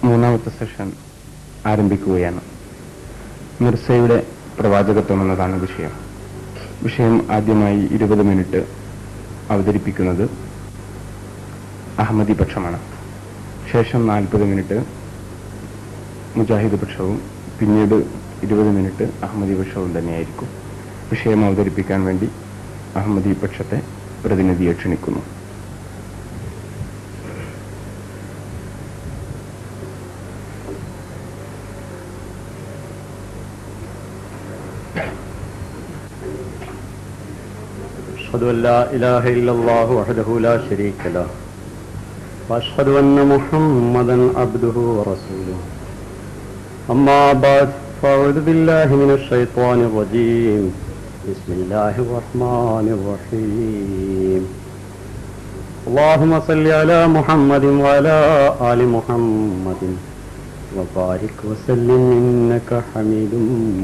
മൂന്നാമത്തെ സെഷൻ ആരംഭിക്കുകയാണ്. മിർസയുടെ പ്രവാചകത്വം എന്നതാണ് വിഷയം ആദ്യമായി 20 മിനിറ്റ് അവതരിപ്പിക്കുന്നത് അഹമ്മദി പക്ഷമാണ്. ശേഷം 40 മിനിറ്റ് മുജാഹിദ് പക്ഷവും പിന്നീട് 20 മിനിറ്റ് അഹമ്മദി പക്ഷവും തന്നെയായിരിക്കും. വിഷയം അവതരിപ്പിക്കാൻ വേണ്ടി അഹമ്മദി പക്ഷത്തെ പ്രതിനിധിയെ ക്ഷണിക്കുന്നു. أشهد أن لا إله إلا الله وحده لا شريك له وأشهد أن محمدا عبده ورسوله أما بعد فأعوذ بالله من الشيطان الرجيم بسم الله الرحمن الرحيم اللهم صل على محمد وعلى آل محمد وبارك وسلم إنك حميد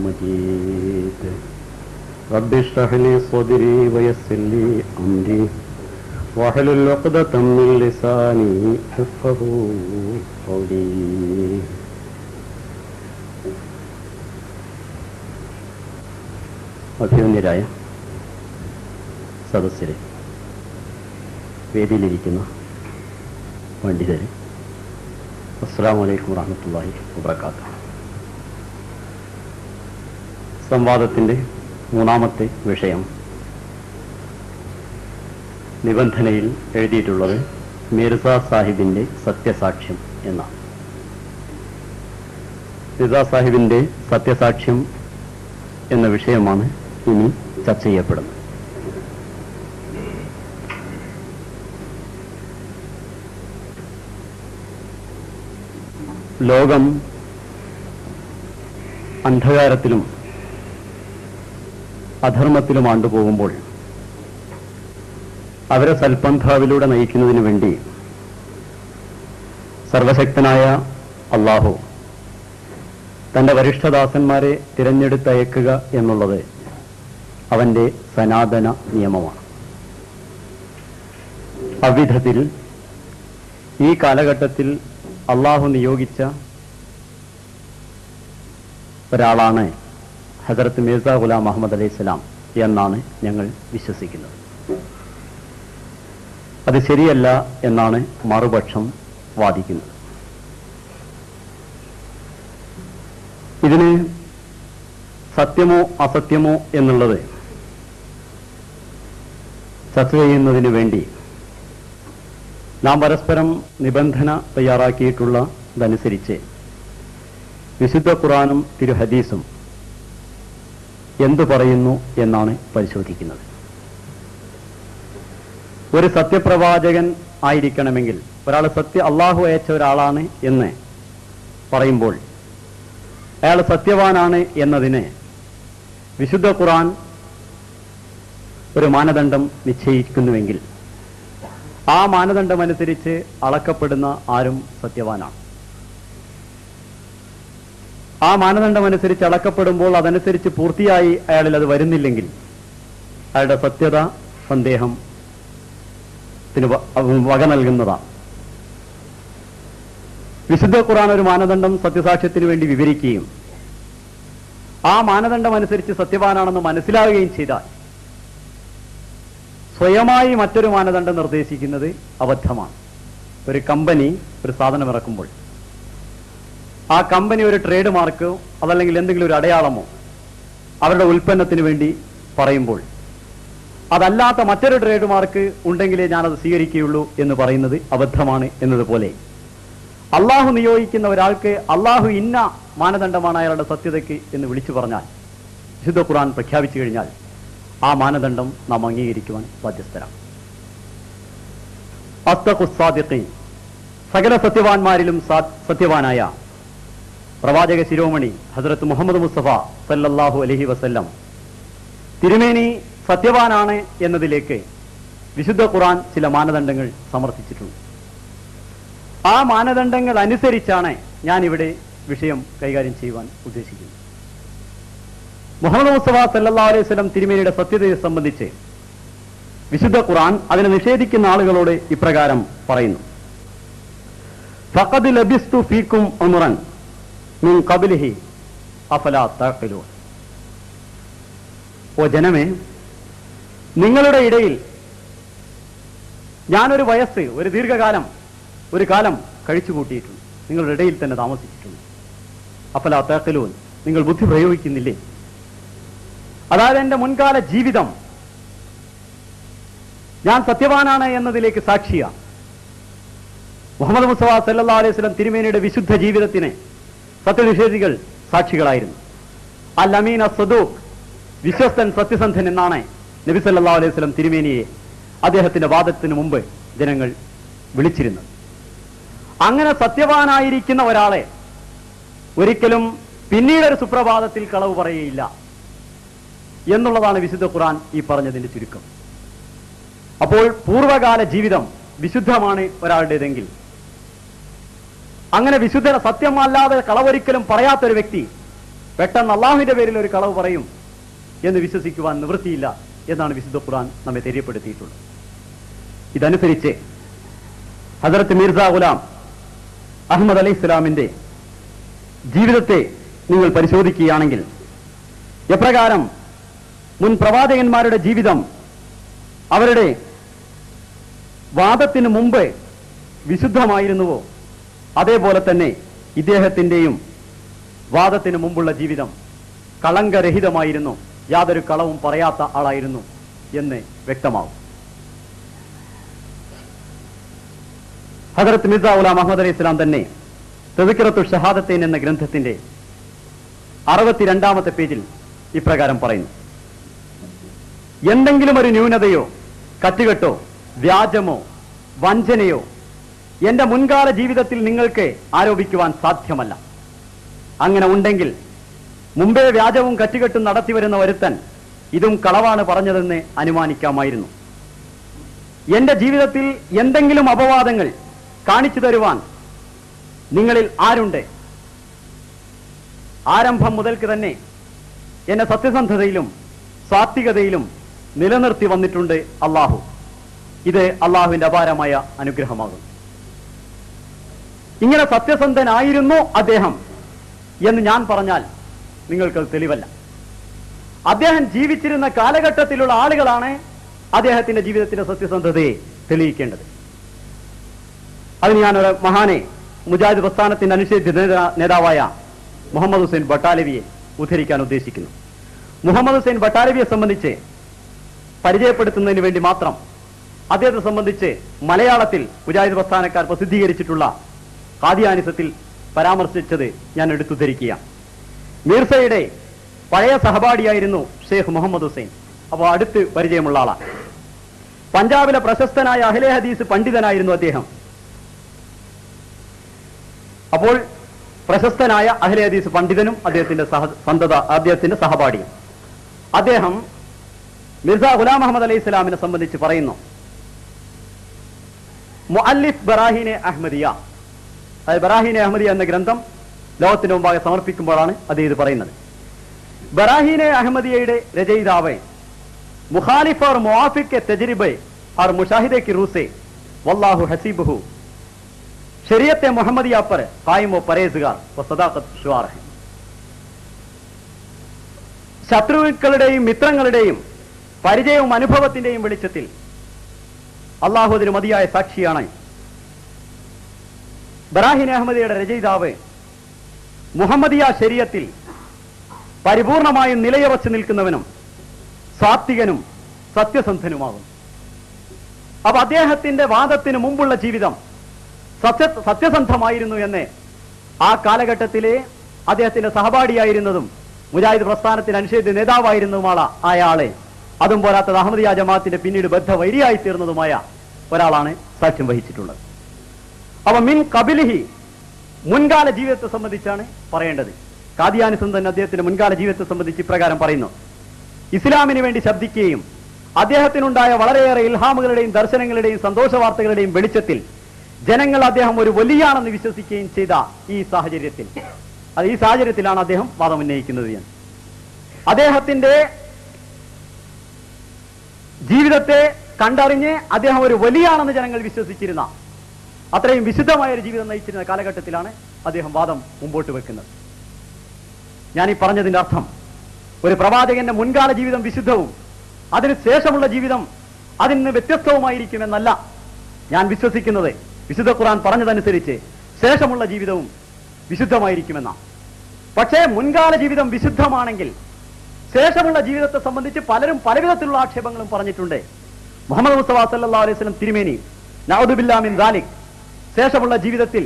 مجيد رب اشرح لي صدري ويسر لي أمري واحلل عقدة من لساني يفقهوا قولي. അഭിനന്ദരായ സദസ്യരെ, വേദിയിലിരിക്കുന്ന പണ്ഡിതരെ, അസ്സലാമു അലൈക്കും വറഹ്മത്തുള്ളാഹി വബറകാതുഹു. സംവാദത്തിന്റെ മൂന്നാമത്തെ വിഷയം നിബന്ധനയിൽ എഴുതിയിട്ടുള്ളത് മിർസ സാഹിബിന്റെ സത്യസാക്ഷ്യം എന്നാണ്. മിർസ സാഹിബിന്റെ സത്യസാക്ഷ്യം എന്ന വിഷയമാണ് ഇനി ചർച്ച ചെയ്യപ്പെടുന്നത്. ലോകം അന്ധകാരത്തിലും അധർമ്മത്തിലും ആണ്ടുപോകുമ്പോൾ അവരെ സൽപന്ഥാവിലൂടെ നയിക്കുന്നതിന് വേണ്ടി സർവശക്തനായ അല്ലാഹു തന്റെ വരിഷ്ഠദാസന്മാരെ തിരഞ്ഞെടുത്തയക്കുക എന്നുള്ളത് അവന്റെ സനാതന നിയമമാണ്. അവിധത്തിൽ ഈ കാലഘട്ടത്തിൽ അല്ലാഹു നിയോഗിച്ച ഒരാളാണ് ഹസ്രത്ത് മിർസ ഗുലാം അഹമ്മദ് അലൈഹിസ്സലാം എന്നാണ് ഞങ്ങൾ വിശ്വസിക്കുന്നത്. അത് ശരിയല്ല എന്നാണ് മറുപക്ഷം വാദിക്കുന്നത്. ഇതിന് സത്യമോ അസത്യമോ എന്നുള്ളത് ചർച്ച ചെയ്യുന്നതിന് വേണ്ടി നാം പരസ്പരം നിബന്ധന തയ്യാറാക്കിയിട്ടുള്ളതനുസരിച്ച് വിശുദ്ധ ഖുർആനും തിരു ഹദീസും എന്തു പറയുന്നു എന്നാണ് പരിശോധിക്കുന്നത്. ഒരു സത്യപ്രവാചകൻ ആയിരിക്കണമെങ്കിൽ ഒരാൾ അള്ളാഹു അയച്ച ഒരാളാണ് എന്ന് പറയുമ്പോൾ അയാൾ സത്യവാനാണ് എന്നതിന് വിശുദ്ധ ഖുർആൻ ഒരു മാനദണ്ഡം നിശ്ചയിക്കുന്നുവെങ്കിൽ ആ മാനദണ്ഡമനുസരിച്ച് അളക്കപ്പെടുന്ന ആരും സത്യവാനാണ്. ആ മാനദണ്ഡമനുസരിച്ച് അളക്കപ്പെടുമ്പോൾ അതനുസരിച്ച് പൂർത്തിയായി അയാളിൽ അത് വരുന്നില്ലെങ്കിൽ അയാളുടെ സത്യത സന്ദേഹത്തിന് വക നൽകുന്നതാണ്. വിശുദ്ധ ഖുർആൻ ഒരു മാനദണ്ഡം സത്യസാക്ഷ്യത്തിന് വേണ്ടി വിവരിക്കുകയും ആ മാനദണ്ഡം അനുസരിച്ച് സത്യവാനാണെന്ന് മനസ്സിലാവുകയും ചെയ്താൽ സ്വയമായി മറ്റൊരു മാനദണ്ഡം നിർദ്ദേശിക്കുന്നത് അബദ്ധമാണ്. ഒരു കമ്പനി ഒരു സാധനം ഇറക്കുമ്പോൾ ആ കമ്പനി ഒരു ട്രേഡ് മാർക്കോ അതല്ലെങ്കിൽ എന്തെങ്കിലും ഒരു അടയാളമോ അവരുടെ ഉൽപ്പന്നത്തിന് വേണ്ടി പറയുമ്പോൾ അതല്ലാത്ത മറ്റൊരു ട്രേഡ് മാർക്ക് ഉണ്ടെങ്കിലേ ഞാനത് സ്വീകരിക്കുകയുള്ളൂ എന്ന് പറയുന്നത് അബദ്ധമാണ് എന്നതുപോലെ അള്ളാഹു നിയോഗിക്കുന്ന ഒരാൾക്ക് അള്ളാഹു ഇന്ന മാനദണ്ഡമാണ് അയാളുടെ സത്യതയ്ക്ക് എന്ന് വിളിച്ചു പറഞ്ഞാൽ, വിശുദ്ധ ഖുർആൻ പ്രഖ്യാപിച്ചു കഴിഞ്ഞാൽ ആ മാനദണ്ഡം നാം അംഗീകരിക്കുവാൻ ബാധ്യസ്ഥരാണ്. അസ്തഖുസ്സാദിഖീൻ, സകല സത്യവാന്മാരിലും സത്യവാനായ പ്രവാചക ശിരോമണി ഹസ്രത്ത് മുഹമ്മദ് മുസ്തഫ സല്ലല്ലാഹു അലൈഹി വസല്ലം തിരുമേനി സത്യവാനാണ് എന്നതിലേക്ക് വിശുദ്ധ ഖുർആൻ ചില മാനദണ്ഡങ്ങൾ സമർത്ഥിച്ചിട്ടുണ്ട്. ആ മാനദണ്ഡങ്ങൾ അനുസരിച്ചാണ് ഞാൻ ഇവിടെ വിഷയം കൈകാര്യം ചെയ്യുവാൻ ഉദ്ദേശിക്കുന്നത്. മുഹമ്മദ് മുസ്തഫ സല്ലല്ലാഹു അലൈഹി വസല്ലം തിരുമേനിയുടെ സത്യതയെ സംബന്ധിച്ച് വിശുദ്ധ ഖുർആൻ അതിനെ നിഷേധിക്കുന്ന ആളുകളോട് ഇപ്രകാരം പറയുന്നു: ഫഖദ് ലബിസ്തു ഫീക്കും ഉംറൻ മിൻ ഖബ്ലിഹി അഫലാ തഅഖിലൂൻ. ഓ ജനമേ, നിങ്ങളുടെ ഇടയിൽ ഞാനൊരു വയസ്സ്, ഒരു ദീർഘകാലം, ഒരു കാലം കഴിച്ചു കൂട്ടിയിട്ടുണ്ട്. നിങ്ങളുടെ ഇടയിൽ തന്നെ താമസിച്ചിട്ടുണ്ട്. അഫലാ തഅഖിലൂൻ, നിങ്ങൾ ബുദ്ധി പ്രയോഗിക്കുന്നില്ലേ? അതായത് എന്റെ മുൻകാല ജീവിതം ഞാൻ സത്യവാനാണ് എന്നതിലേക്ക് സാക്ഷിയാണ്. മുഹമ്മദ് മുസ്തഫ സല്ലല്ലാഹു അലൈഹി വസല്ലം തിരുമേനിയുടെ വിശുദ്ധ ജീവിതത്തിന് സത്യനിഷേധികൾ സാക്ഷികളായിരുന്നു. അൽ അമീൻ അസ്സദൂഖ്, വിശ്വസ്തൻ സത്യസന്ധൻ എന്നാണ് നബി സല്ലല്ലാഹു അലൈഹി വസല്ലം തിരുമേനിയെ അദ്ദേഹത്തിന്റെ വാദത്തിന് മുമ്പ് ജനങ്ങൾ വിളിച്ചിരുന്നത്. അങ്ങനെ സത്യവാനായിരിക്കുന്ന ഒരാളെ ഒരിക്കലും പിന്നീടൊരു സുപ്രഭാതത്തിൽ കളവ് പറയുകയില്ല എന്നുള്ളതാണ് വിശുദ്ധ ഖുർആൻ ഈ പറഞ്ഞതിന്റെ ചുരുക്കം. അപ്പോൾ പൂർവകാല ജീവിതം വിശുദ്ധമാണ് ഒരാളുടേതെങ്കിൽ, അങ്ങനെ വിശുദ്ധ സത്യമല്ലാതെ കളവൊരിക്കലും പറയാത്തൊരു വ്യക്തി പെട്ടെന്ന് അള്ളാഹുവിന്റെ പേരിൽ ഒരു കളവ് പറയും എന്ന് വിശ്വസിക്കുവാൻ നിവൃത്തിയില്ല എന്നാണ് വിശുദ്ധ ഖുർആൻ നമ്മെ തെര്യപ്പെടുത്തിയിട്ടുള്ളത്. ഇതനുസരിച്ച് ഹസ്രത്ത് മിർസ ഗുലാം അഹ്മദ് അലൈഹി ഇസ്ലാമിന്റെ ജീവിതത്തെ നിങ്ങൾ പരിശോധിക്കുകയാണെങ്കിൽ എപ്രകാരം മുൻ പ്രവാചകന്മാരുടെ ജീവിതം അവരുടെ വാദത്തിന് മുമ്പ് വിശുദ്ധമായിരുന്നുവോ അതേപോലെ തന്നെ ഇദ്ദേഹത്തിന്റെയും വാദത്തിന് മുമ്പുള്ള ജീവിതം കളങ്കരഹിതമായിരുന്നു, യാതൊരു കളവും പറയാത്ത ആളായിരുന്നു എന്ന് വ്യക്തമാവും. ഹദരത്ത് മിർസ ഗുലാം അഹ്മദ് അലൈഹി ഇസ്ലാം തന്നെ തദ്കിറത്തു ഷഹാദത്തൈൻ എന്ന ഗ്രന്ഥത്തിന്റെ 62-ാമത്തെ പേജിൽ ഇപ്രകാരം പറയുന്നു: എന്തെങ്കിലും ഒരു ന്യൂനതയോ കറ്റുകെട്ടോ വ്യാജമോ വഞ്ചനയോ എന്റെ മുൻകാല ജീവിതത്തിൽ നിങ്ങൾക്ക് ആരോപിക്കുവാൻ സാധ്യമല്ല. അങ്ങനെ ഉണ്ടെങ്കിൽ മുമ്പേ വ്യാജവും കറ്റുകെട്ടും നടത്തിവരുന്ന ഒരുത്തൻ ഇതും കളവാണ് പറഞ്ഞതെന്ന് അനുമാനിക്കാമായിരുന്നു. എന്റെ ജീവിതത്തിൽ എന്തെങ്കിലും അപവാദങ്ങൾ കാണിച്ചു തരുവാൻ നിങ്ങളിൽ ആരുണ്ട്? ആരംഭം മുതൽക്ക് തന്നെ എന്നെ സത്യസന്ധതയിലും സാത്വികതയിലും നിലനിർത്തി വന്നിട്ടുണ്ട് അള്ളാഹു. ഇത് അള്ളാഹുവിന്റെ അപാരമായ അനുഗ്രഹമാകും. ഇങ്ങനെ സത്യസന്ധനായിരുന്നു അദ്ദേഹം എന്ന് ഞാൻ പറഞ്ഞാൽ നിങ്ങൾക്ക് തെളിവല്ല. അദ്ദേഹം ജീവിച്ചിരുന്ന കാലഘട്ടത്തിലുള്ള ആളുകളാണ് അദ്ദേഹത്തിന്റെ ജീവിതത്തിന്റെ സത്യസന്ധതയെ തെളിയിക്കേണ്ടത്. അതിന് ഞാനൊരു മഹാനെ, മുജാഹിദ് പ്രസ്ഥാനത്തിന്റെ അനുശേദ്യ നേതാവായ മുഹമ്മദ് ഹുസൈൻ ബട്ടാലവിയെ ഉദ്ധരിക്കാൻ ഉദ്ദേശിക്കുന്നു. മുഹമ്മദ് ഹുസൈൻ ബട്ടാലവിയെ സംബന്ധിച്ച് പരിചയപ്പെടുത്തുന്നതിന് വേണ്ടി മാത്രം അദ്ദേഹത്തെ സംബന്ധിച്ച് മലയാളത്തിൽ മുജാഹിദ് പ്രസ്ഥാനക്കാർ പ്രസിദ്ധീകരിച്ചിട്ടുള്ള ഖാദിയാനിസത്തിൽ പരാമർശിച്ചത് ഞാൻ എടുത്തുദ്ധരിക്കുകയാണ്. മീർസയുടെ പഴയ സഹപാഠിയായിരുന്നു ഷെയ്ഖ് മുഹമ്മദ് ഹുസൈൻ. അപ്പോൾ അടുത്ത് പരിചയമുള്ള ആളാണ്. പഞ്ചാബിലെ പ്രശസ്തനായ അഹ്ലെ ഹദീസ് പണ്ഡിതനായിരുന്നു അദ്ദേഹം. അപ്പോൾ പ്രശസ്തനായ അഹ്ലെ ഹദീസ് പണ്ഡിതനും അദ്ദേഹത്തിന്റെ സഹപാഠിയും. അദ്ദേഹം മിർസ ഗുലാം അഹ്മദ് അലൈഹി സ്വലാമിനെ സംബന്ധിച്ച് പറയുന്നു: മുഅല്ലിഫ് ബറാഹീനെ അഹ്മദിയ, അതായത് ബറാഹീനെ അഹ്മദിയ എന്ന ഗ്രന്ഥം ലോകത്തിന് മുമ്പാകെ സമർപ്പിക്കുമ്പോഴാണ് അദ്ദേഹം ഇത് പറയുന്നത്. ബറാഹീനെ അഹ്മദിയയുടെ രചയിതാവ് മുഖാലിഫ് और मुआफिक के तजरिबे और मुशाहिदे की रूह से वल्लाहु हसीबहु शरीयत मुहम्मदिया पर कायम व परहेजगार व सदाकत शुआर है. ശത്രുക്കളുടെയും മിത്രങ്ങളുടെയും പരിചയവും അനുഭവത്തിന്റെയും വെളിച്ചത്തിൽ അള്ളാഹു അതിന് മതിയായ സാക്ഷിയാണ്. ബറാഹിൻ അഹമ്മദിയുടെ രചയിതാവ് മുഹമ്മദിയ ശരീഅത്തിൽ പരിപൂർണമായും നിലയുറച്ചു നിൽക്കുന്നവനും സാത്വികനും സത്യസന്ധനുമാകും. അപ്പൊ അദ്ദേഹത്തിന്റെ വാദത്തിന് മുമ്പുള്ള ജീവിതം സത്യസന്ധമായിരുന്നു എന്ന് ആ കാലഘട്ടത്തിലെ അദ്ദേഹത്തിന്റെ സഹപാഠിയായിരുന്നതും മുജാഹിദ് പ്രസ്ഥാനത്തിന്റെ അനുശേദ്യ നേതാവായിരുന്നതുമായ അയാളെ, അതും പോരാത്തത് അഹമ്മദിയ ജമാഅത്തിന്റെ പിന്നീട് ബദ്ധവൈരിയായി തീർന്നതുമായ ഒരാളാണ് സാക്ഷ്യം വഹിച്ചിട്ടുള്ളത്. അപ്പൊ മിൻ ഖബിലിഹി, മുൻകാല ജീവിതത്തെ സംബന്ധിച്ചാണ് പറയേണ്ടത്. ഖാദിയാനിസം തന്നെ അദ്ദേഹത്തിന്റെ മുൻകാല ജീവിതത്തെ സംബന്ധിച്ച് ഇപ്രകാരം പറയുന്നു: ഇസ്ലാമിന് വേണ്ടി ശബ്ദിക്കുകയും അദ്ദേഹത്തിനുണ്ടായ വളരെയേറെ ഇൽഹാമുകളുടെയും ദർശനങ്ങളുടെയും സന്തോഷ വാർത്തകളുടെയും വെളിച്ചത്തിൽ ജനങ്ങൾ അദ്ദേഹം ഒരു വലിയാണെന്ന് വിശ്വസിക്കുകയും ചെയ്ത ഈ സാഹചര്യത്തിലാണ് അദ്ദേഹം വാദം ഉന്നയിക്കുന്നത്. അദ്ദേഹത്തിന്റെ ജീവിതത്തെ കണ്ടറിഞ്ഞ് അദ്ദേഹം ഒരു വലിയാണെന്ന് ജനങ്ങൾ വിശ്വസിച്ചിരുന്ന അത്രയും വിശുദ്ധമായ ഒരു ജീവിതം നയിച്ചിരുന്ന കാലഘട്ടത്തിലാണ് അദ്ദേഹം വാദം മുമ്പോട്ട് വെക്കുന്നത്. ഞാൻ ഈ പറഞ്ഞതിന്റെ അർത്ഥം, ഒരു പ്രവാചകന്റെ മുൻകാല ജീവിതം വിശുദ്ധവും അതിന് ശേഷമുള്ള ജീവിതം അതിന് വ്യത്യസ്തവുമായിരിക്കുമെന്നല്ല ഞാൻ വിശ്വസിക്കുന്നത്. വിശുദ്ധ ഖുർആൻ പറഞ്ഞതനുസരിച്ച് ശേഷമുള്ള ജീവിതവും വിശുദ്ധമായിരിക്കുമെന്നാണ്. പക്ഷേ മുൻകാല ജീവിതം വിശുദ്ധമാണെങ്കിൽ ശേഷമുള്ള ജീവിതത്തെ സംബന്ധിച്ച് പലരും പലവിധത്തിലുള്ള ആക്ഷേപങ്ങളും പറഞ്ഞിട്ടുണ്ട്. മുഹമ്മദ് മുസ്തഫ സല്ലല്ലാഹു അലൈഹി വസല്ലം തിരുമേനി നഊദു ബില്ലാഹി മിൻ ദാലിക് ശേഷമുള്ള ജീവിതത്തിൽ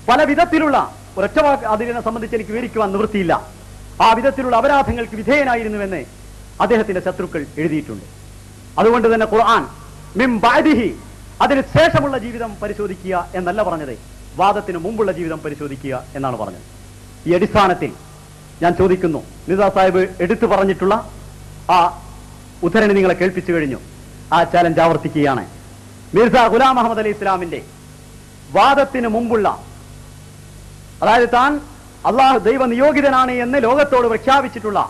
പല വിധത്തിലുള്ള ഒരൊറ്റ വാക്ക് അതിനെ സംബന്ധിച്ച് എനിക്ക് വിവരിക്കുവാൻ നിവൃത്തിയില്ല, ആ വിധത്തിലുള്ള അപരാധങ്ങൾക്ക് വിധേയനായിരുന്നുവെന്ന് അദ്ദേഹത്തിന്റെ ശത്രുക്കൾ എഴുതിയിട്ടുണ്ട്. അതുകൊണ്ട് തന്നെ ഖുർആൻ മിൻ ബഅദിഹി അതിന് ശേഷമുള്ള ജീവിതം പരിശോധിക്കുക എന്നല്ല പറഞ്ഞത്, വാദത്തിന് മുമ്പുള്ള ജീവിതം പരിശോധിക്കുക എന്നാണ് പറഞ്ഞത്. ഈ അടിസ്ഥാനത്തിൽ ഞാൻ ചോദിക്കുന്നു, നിസാ സാഹിബ് എടുത്തു പറഞ്ഞിട്ടുള്ള ആ ഉദ്ധരണി നിങ്ങളെ കേൾപ്പിച്ചു കഴിഞ്ഞു. ആ ചാലഞ്ച് ആവർത്തിക്കുകയാണ്. മിർസ ഗുലാം അഹമ്മദ് അലി ഇസ്ലാമിന്റെ വാദത്തിന് മുമ്പുള്ള, അതായത് താൻ അള്ളാഹു ദൈവ നിയോഗിതനാണ് എന്ന് ലോകത്തോട് പ്രഖ്യാപിച്ചിട്ടുള്ള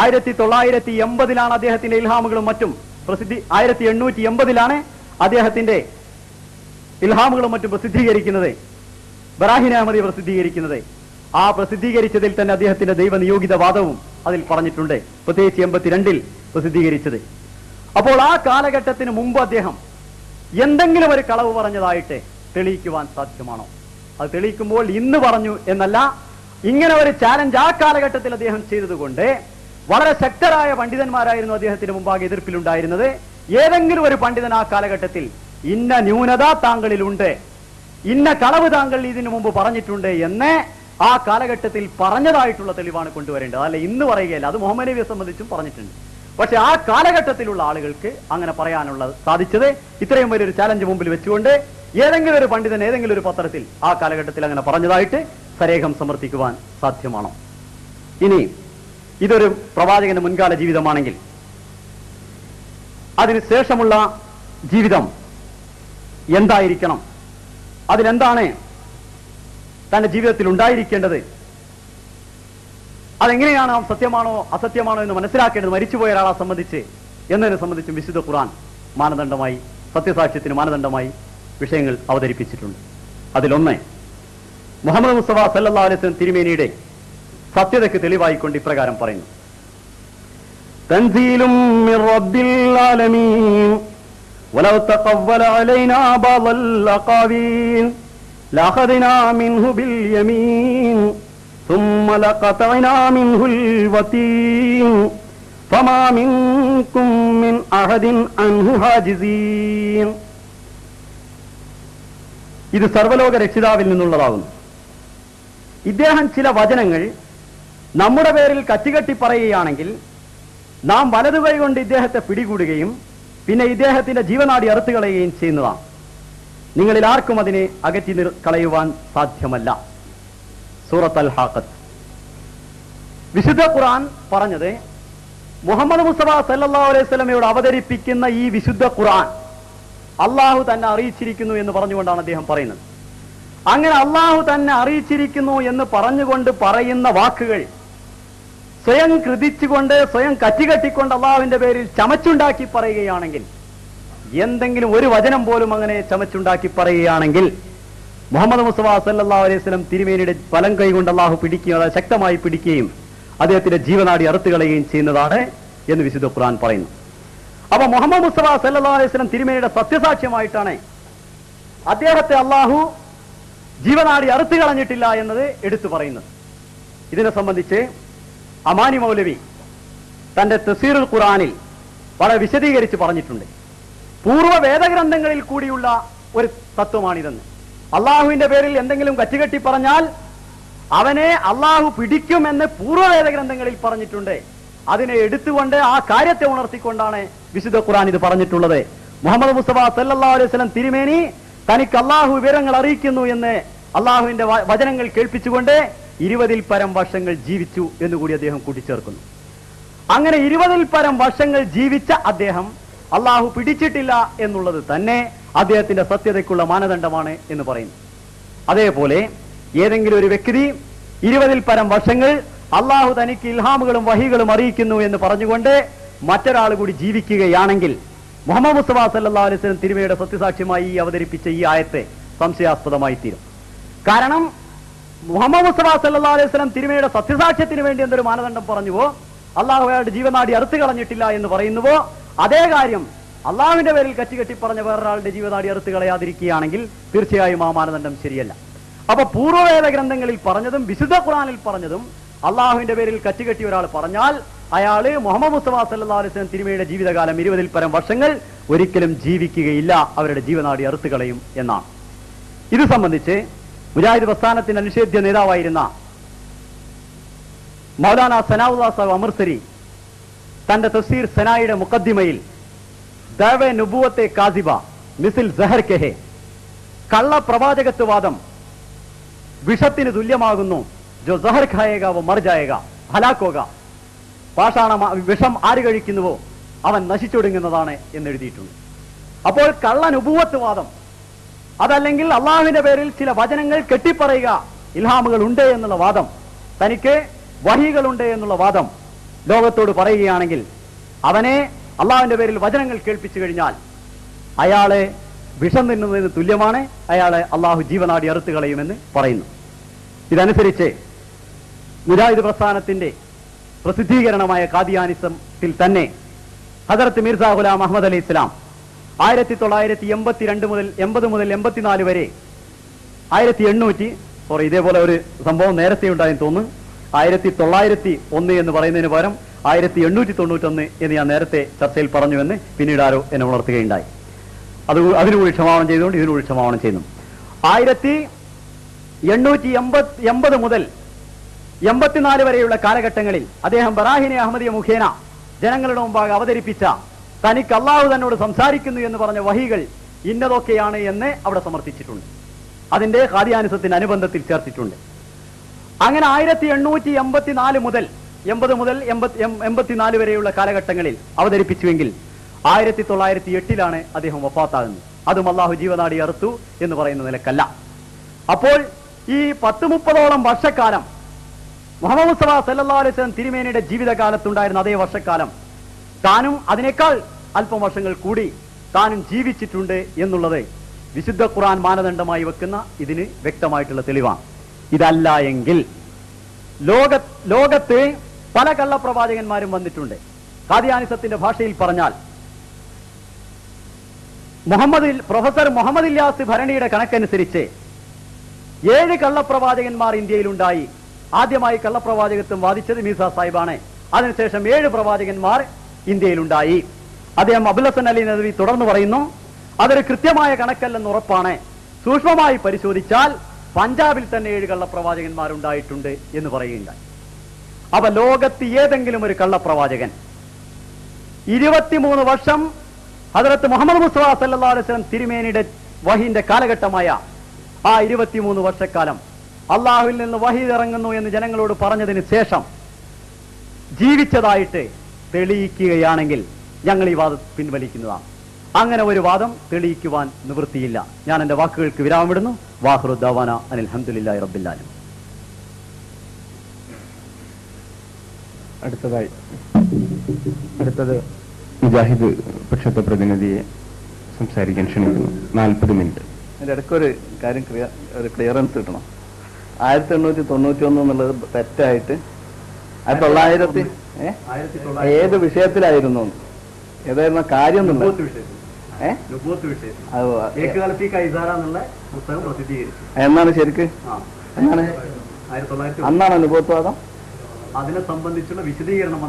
1980 അദ്ദേഹത്തിന്റെ ഇൽഹാമുകളും മറ്റും 1880 അദ്ദേഹത്തിന്റെ ഇൽഹാമുകളും മറ്റും പ്രസിദ്ധീകരിക്കുന്നത്, ബറാഹിൻ അഹമ്മദി പ്രസിദ്ധീകരിക്കുന്നത്. ആ പ്രസിദ്ധീകരിച്ചതിൽ തന്നെ അദ്ദേഹത്തിന്റെ ദൈവ നിയോഗിത വാദവും അതിൽ പറഞ്ഞിട്ടുണ്ട്, പ്രത്യേകിച്ച് 82 പ്രസിദ്ധീകരിച്ചത്. അപ്പോൾ ആ കാലഘട്ടത്തിന് മുമ്പ് അദ്ദേഹം എന്തെങ്കിലും ഒരു കളവ് പറഞ്ഞതായിട്ട് തെളിയിക്കുവാൻ സാധ്യമാണോ? അത് തെളിയിക്കുമ്പോൾ ഇന്ന് പറഞ്ഞു എന്നല്ല, ഇങ്ങനെ ഒരു ചാലഞ്ച് ആ കാലഘട്ടത്തിൽ അദ്ദേഹം ചെയ്തതുകൊണ്ട് വളരെ ശക്തരായ പണ്ഡിതന്മാരായിരുന്നു അദ്ദേഹത്തിന് മുമ്പാകെ എതിർപ്പിലുണ്ടായിരുന്നത്. ഏതെങ്കിലും ഒരു പണ്ഡിതൻ ആ കാലഘട്ടത്തിൽ ഇന്ന ന്യൂനത താങ്കളിലുണ്ട്, ഇന്ന കളവ് താങ്കൾ ഇതിനു മുമ്പ് പറഞ്ഞിട്ടുണ്ട് എന്ന് ആ കാലഘട്ടത്തിൽ പറഞ്ഞതായിട്ടുള്ള തെളിവാണ് കൊണ്ടുവരേണ്ടത്. അല്ല ഇന്ന് പറയുകയല്ല, അത് മുഹമ്മദ് നബിയെ സംബന്ധിച്ചും പറഞ്ഞിട്ടുണ്ട്. പക്ഷെ ആ കാലഘട്ടത്തിലുള്ള ആളുകൾക്ക് അങ്ങനെ പറയാനുള്ള സാധിച്ചത് ഇത്രയും വലിയൊരു ചാലഞ്ച് മുമ്പിൽ വെച്ചുകൊണ്ട് ഏതെങ്കിലും ഒരു പണ്ഡിതൻ ഏതെങ്കിലും ഒരു പത്രത്തിൽ ആ കാലഘട്ടത്തിൽ അങ്ങനെ പറഞ്ഞതായിട്ട് സരേഖം സമർത്ഥിക്കുവാൻ സാധ്യമാണോ? ഇനി ഇതൊരു പ്രവാചകന്റെ മുൻകാല ജീവിതമാണെങ്കിൽ അതിനുശേഷമുള്ള ജീവിതം എന്തായിരിക്കണം? അതിലെന്താണ് തന്റെ ജീവിതത്തിൽ ഉണ്ടായിരിക്കേണ്ടത്? അതെങ്ങനെയാണ് സത്യമാണോ അസത്യമാണോ എന്ന് മനസ്സിലാക്കേണ്ടത് മരിച്ചുപോയ ഒരാളെ സംബന്ധിച്ച് എന്നതിനെ സംബന്ധിച്ചും വിശുദ്ധ ഖുർആൻ മാനദണ്ഡമായി, സത്യസാക്ഷ്യത്തിന് മാനദണ്ഡമായി വിഷയങ്ങൾ അവതരിപ്പിച്ചിട്ടുണ്ട്. അതിലൊന്ന് മുഹമ്മദ് മുസ്തഫ സല്ലല്ലാഹു അലൈഹി വസല്ലം തിരുമേനിയുടെ സത്യതയ്ക്ക് തെളിവായിക്കൊണ്ട് ഇപ്രകാരം പറയുന്നു: തൻസീലും മിർ റബ്ബിൽ ആലമീൻ വലൗ തഖവ്വല അലൈനാ ബഅദൽ അഖാവീൽ ലഅഖദ്നാ മിൻഹു ബിൽ യമീൻ ثم لقطعنا منه الوتين فما منكم من أحد عنه حاجزين. ഇത് സർവലോക രക്ഷിതാവിൽ നിന്നുള്ളതാകുന്നു. ഇദ്ദേഹം ചില വചനങ്ങൾ നമ്മുടെ പേരിൽ കറ്റികെട്ടി പറയുകയാണെങ്കിൽ നാം വലതുകൈ കൊണ്ട് ഇദ്ദേഹത്തെ പിടികൂടുകയും പിന്നെ ഇദ്ദേഹത്തിന്റെ ജീവനാടി അറുത്തു കളയുകയും ചെയ്യുന്നതാണ്. നിങ്ങളിൽ ആർക്കും അതിനെ അകറ്റി കളയുവാൻ സാധ്യമല്ല. സൂറത്ത് അൽ ഹാഖത്ത്. വിശുദ്ധ ഖുർആൻ പറഞ്ഞത് മുഹമ്മദ് മുസ്തഫ സല്ലല്ലാഹു അലൈഹി വസല്ലമയോട് അവതരിപ്പിക്കുന്ന ഈ വിശുദ്ധ ഖുർആൻ അള്ളാഹു തന്നെ അറിയിച്ചിരിക്കുന്നു എന്ന് പറഞ്ഞുകൊണ്ടാണ് അദ്ദേഹം പറയുന്നത്. അങ്ങനെ അള്ളാഹു തന്നെ അറിയിച്ചിരിക്കുന്നു എന്ന് പറഞ്ഞുകൊണ്ട് പറയുന്ന വാക്കുകൾ സ്വയം കൃതിച്ചുകൊണ്ട് സ്വയം കറ്റികെട്ടിക്കൊണ്ട് അള്ളാഹുവിന്റെ പേരിൽ ചമച്ചുണ്ടാക്കി പറയുകയാണെങ്കിൽ, എന്തെങ്കിലും ഒരു വചനം പോലും അങ്ങനെ ചമച്ചുണ്ടാക്കി പറയുകയാണെങ്കിൽ മുഹമ്മദ് മുസ്തഫ സല്ലല്ലാഹു അലൈഹി വസല്ലം തിരുമേനിയുടെ വലം കൈ കൊണ്ട് അള്ളാഹു പിടിക്കുകയും അത് ശക്തമായി പിടിക്കുകയും അദ്ദേഹത്തിന്റെ ജീവനാടി അറുത്തു കളയുകയും ചെയ്യുന്നതാണ് എന്ന് വിശുദ്ധ ഖുർആൻ പറയുന്നു. അപ്പൊ മുഹമ്മദ് മുസ്തഫ സല്ലല്ലാഹു അലൈഹി വസല്ലം തിരുമേനിയുടെ സത്യസാക്ഷ്യമായിട്ടാണ് അദ്ദേഹത്തെ അള്ളാഹു ജീവനാടി അറുത്തു കളഞ്ഞിട്ടില്ല എന്നത് എടുത്തു പറയുന്നത്. ഇതിനെ സംബന്ധിച്ച് അമാനി മൗലവി തന്റെ തഫ്സീറുൽ ഖുർആനിൽ വളരെ വിശദീകരിച്ച് പറഞ്ഞിട്ടുണ്ട്. പൂർവ്വ വേദഗ്രന്ഥങ്ങളിൽ കൂടിയുള്ള ഒരു തത്വമാണിതെന്ന്. അള്ളാഹുവിന്റെ പേരിൽ എന്തെങ്കിലും കറ്റുകെട്ടി പറഞ്ഞാൽ അവനെ അള്ളാഹു പിടിക്കുമെന്ന് പൂർവ്വവേദ ഗ്രന്ഥങ്ങളിൽ പറഞ്ഞിട്ടുണ്ട്. അതിനെ എടുത്തുകൊണ്ട് ആ കാര്യത്തെ ഉണർത്തിക്കൊണ്ടാണ് വിശുദ്ധ ഖുർആൻ ഇത് പറഞ്ഞിട്ടുള്ളത്. മുഹമ്മദ് മുസ്തഫ സല്ലല്ലാഹു അലൈഹി വസല്ലം തിരുമേനി തനിക്ക് അള്ളാഹു വിവരങ്ങൾ അറിയിക്കുന്നു എന്ന് അള്ളാഹുവിന്റെ വചനങ്ങൾ കേൾപ്പിച്ചുകൊണ്ട് 20-ൽ പരം വർഷങ്ങൾ ജീവിച്ചു എന്നുകൂടി അദ്ദേഹം കൂട്ടിച്ചേർക്കുന്നു. അങ്ങനെ 20-ൽ പരം വർഷങ്ങൾ ജീവിച്ച അദ്ദേഹം അള്ളാഹു പിടിച്ചിട്ടില്ല എന്നുള്ളത് തന്നെ അദ്ദേഹത്തിന്റെ സത്യതയ്ക്കുള്ള മാനദണ്ഡമാണ് എന്ന് പറയുന്നു. അതേപോലെ ഏതെങ്കിലും ഒരു വ്യക്തി 20-ൽ പരം വർഷങ്ങൾ അള്ളാഹു തനിക്ക് ഇൽഹാമുകളും വഹികളും അറിയിക്കുന്നു എന്ന് പറഞ്ഞുകൊണ്ട് മറ്റൊരാൾ കൂടി ജീവിക്കുകയാണെങ്കിൽ മുഹമ്മദ് മുസ്തഫ സല്ലല്ലാഹു അലൈഹി വസല്ലം തിരുമേനിയുടെ സത്യസാക്ഷ്യമായി അവതരിപ്പിച്ച ഈ ആയത്തെ സംശയാസ്പദമായി തീരും. കാരണം മുഹമ്മദ് മുസ്തഫ സല്ലല്ലാഹു അലൈഹി വസല്ലം തിരുമേനിയുടെ സത്യസാക്ഷ്യത്തിന് വേണ്ടി എന്തൊരു മാനദണ്ഡം പറഞ്ഞുവോ, അള്ളാഹു അയാളുടെ ജീവനാടി അറുത്തു കളഞ്ഞിട്ടില്ല എന്ന് പറയുന്നുവോ, അതേ കാര്യം അള്ളാഹുവിന്റെ പേരിൽ കെട്ടി പറഞ്ഞ വേറൊരാളുടെ ജീവനാടി അറുത്തു കളയാതിരിക്കുകയാണെങ്കിൽ തീർച്ചയായും ആ മാനദണ്ഡം ശരിയല്ല. അപ്പൊ പൂർവ്വവേദ ഗ്രന്ഥങ്ങളിൽ പറഞ്ഞതും വിശുദ്ധ ഖുർആനിൽ പറഞ്ഞതും അള്ളാഹുവിന്റെ പേരിൽ കെട്ടി ഒരാൾ പറഞ്ഞാൽ അയാള് മുഹമ്മദ് മുസ്തഫ സല്ലല്ലാഹു അലൈഹി വസല്ലം തിരുമേനിയുടെ ജീവിതകാലം 20-ൽ പരം വർഷങ്ങൾ ഒരിക്കലും ജീവിക്കുകയില്ല, അവരുടെ ജീവനാടി അറുത്തു കളയും എന്നാണ്. ഇത് സംബന്ധിച്ച് മുജാഹിദ് പ്രസ്ഥാനത്തിന്റെ അനിഷേധ്യ നേതാവായിരുന്ന മൗലാന സനാഉല്ലാ സാഹിബ് അമൃത്സരി തന്റെ തഫ്സീർ സനായുടെ മുഖദ്ദിമയിൽ ദഅവേ നുബുവത്തെ കാസിബ മിസിൽ സഹർ കെഹെ, കള്ള പ്രവാചകത്വവാദം വിഷത്തിന് തുല്യമാകുന്നു, ജോ സഹർ ഖായേഗ വോ മർ ജായേഗ ഹലാക്കോക, വിഷം ആര് കഴിക്കുന്നുവോ അവൻ നശിച്ചൊടുങ്ങുന്നതാണ് എന്നെഴുതിയിട്ടുണ്ട്. അപ്പോൾ കള്ള നുബുവത്വവാദം, അതല്ലെങ്കിൽ അള്ളാഹുവിന്റെ പേരിൽ ചില വചനങ്ങൾ കെട്ടിപ്പറയുക, ഇൽഹാമുകൾ ഉണ്ട് എന്നുള്ള വാദം, തനിക്ക് വഹികളുണ്ട് എന്നുള്ള വാദം ലോകത്തോട് പറയുകയാണെങ്കിൽ അവനെ അള്ളാഹുവിന്റെ പേരിൽ വചനങ്ങൾ കേൾപ്പിച്ചു കഴിഞ്ഞാൽ അയാളെ വിഷം തിന്നുന്നതിന് തുല്യമാണ്, അയാളെ അള്ളാഹു ജീവനാടി അറുത്തു കളയുമെന്ന് പറയുന്നു. ഇതനുസരിച്ച് മുജാഹിദ് പ്രസ്ഥാനത്തിന്റെ പ്രസിദ്ധീകരണമായ ഖാദിയാനിസത്തിൽ തന്നെ ഹദരത്ത് മിർസ ഗുലാം അഹമ്മദ് അലി ഇസ്ലാം 1982 മുതൽ 80 മുതൽ 84 വരെ 1800 ഇതേപോലെ ഒരു സംഭവം നേരത്തെ ഉണ്ടായെന്ന് തോന്നുന്നു. 1901 എന്ന് പറയുന്നതിന് പകരം 1891 എന്ന് ഞാൻ നേരത്തെ ചർച്ചയിൽ പറഞ്ഞുവെന്ന് പിന്നീട് ആരോ എന്നെ ഉണർത്തുകയുണ്ടായി. അതിനുകൂടി ക്ഷമാപണം ചെയ്തുകൊണ്ട് ഇതിനുകൂടി ക്ഷമാപണം ചെയ്യുന്നു. 1880 മുതൽ 84 വരെയുള്ള കാലഘട്ടങ്ങളിൽ അദ്ദേഹം ബറാഹിനെ അഹമ്മദിയ മുഖേന ജനങ്ങളുടെ മുമ്പാകെ അവതരിപ്പിച്ച തനിക്ക് അള്ളാഹു തന്നോട് സംസാരിക്കുന്നു എന്ന് പറഞ്ഞ വഹികൾ ഇന്നതൊക്കെയാണ് എന്ന് അവിടെ സമർത്ഥിച്ചിട്ടുണ്ട്. അതിന്റെ ഖാദിയാനിസത്തിന്റെ അനുബന്ധത്തിൽ ചേർത്തിട്ടുണ്ട്. അങ്ങനെ 1884 മുതൽ 80 മുതൽ 84 വരെയുള്ള കാലഘട്ടങ്ങളിൽ അവതരിപ്പിച്ചുവെങ്കിൽ 1908 അദ്ദേഹം വഫാത്താകുന്നത്. അതും അള്ളാഹു ജീവനാടി അറുത്തു എന്ന് പറയുന്ന നിലക്കല്ല. അപ്പോൾ ഈ 10-30ഓളം വർഷക്കാലം മുഹമ്മദ് മുസ്തഫ സല്ലല്ലാഹു അലൈഹി വസല്ലം തിരുമേനിയുടെ ജീവിതകാലത്തുണ്ടായിരുന്ന അതേ വർഷക്കാലം താനും അതിനേക്കാൾ അല്പം വർഷങ്ങൾ കൂടി താനും ജീവിച്ചിട്ടുണ്ട് എന്നുള്ളത് വിശുദ്ധ ഖുർആൻ മാനദണ്ഡമായി വെക്കുന്ന ഇതിന് വ്യക്തമായിട്ടുള്ള തെളിവാണ്. ഇതല്ല എങ്കിൽ ലോകത്ത് പല കള്ളപ്രവാചകന്മാരും വന്നിട്ടുണ്ട്. ഖാദിയാനിസത്തിന്റെ ഭാഷയിൽ പറഞ്ഞാൽ പ്രൊഫസർ മുഹമ്മദ് ഇല്യാസ് ഭരണിയുടെ കണക്കനുസരിച്ച് 7 കള്ളപ്രവാചകന്മാർ ഇന്ത്യയിലുണ്ടായി. ആദ്യമായി കള്ളപ്രവാചകത്വം വാദിച്ചത് മീസ സാഹിബാണ്. അതിനുശേഷം 7 പ്രവാചകന്മാർ ഇന്ത്യയിലുണ്ടായി. അദ്ദേഹം അബുൽ ഹസൻ അലി നദവി തുടർന്ന് പറയുന്നു, അതൊരു കൃത്യമായ കണക്കല്ലെന്ന് ഉറപ്പാണ്. സൂക്ഷ്മമായി പരിശോധിച്ചാൽ പഞ്ചാബിൽ തന്നെ 7 കള്ളപ്രവാചകന്മാരുണ്ടായിട്ടുണ്ട് എന്ന് പറയുകയുണ്ടായി. അപ്പൊ ലോകത്ത് ഏതെങ്കിലും ഒരു കള്ളപ്രവാചകൻ 23 വർഷം ഹദരത്ത് മുഹമ്മദ് മുസ്തഫ സല്ലല്ലാഹു അലൈഹി വസല്ലം തിരുമേനിയുടെ വഹിന്റെ കാലഘട്ടമായ ആ 23 വർഷക്കാലം അള്ളാഹുവിൽ നിന്ന് വഹി ഇറങ്ങുന്നു എന്ന് ജനങ്ങളോട് പറഞ്ഞതിന് ശേഷം ജീവിച്ചതായിട്ട് തെളിയിക്കുകയാണെങ്കിൽ ഞങ്ങൾ ഈ വാദം പിൻവലിക്കുന്നതാണ്. അങ്ങനെ ഒരു വാദം തെളിയിക്കുവാൻ നിവൃത്തിയില്ല. ഞാൻ എന്റെ വാക്കുകൾക്ക് വിരാമമിടുന്നു. വാഖിറു ദഅവാന അനിൽ ഹംദുലില്ലാഹി റബ്ബിൽ ആലമീൻ. അടുത്തത് മുജാഹിദ് പക്ഷത്തെ പ്രതിനിധിയെ സംസാരിക്കാൻ ക്ഷണിക്കുന്നു. 40 മിനിറ്റ്. അതിന്റെ ഇടയ്ക്കൊരു കാര്യം ക്ലിയറൻസ് കിട്ടണം. 1891 എന്നുള്ളത് തെറ്റായിട്ട് 1900 ഏത് വിഷയത്തിലായിരുന്നു, ഏതായിരുന്ന കാര്യം എന്നാണ് ശരിക്ക് അന്നാണ് അനുഭവത്വാദം അതിനെ സംബന്ധിച്ചുള്ള വിശദീകരണം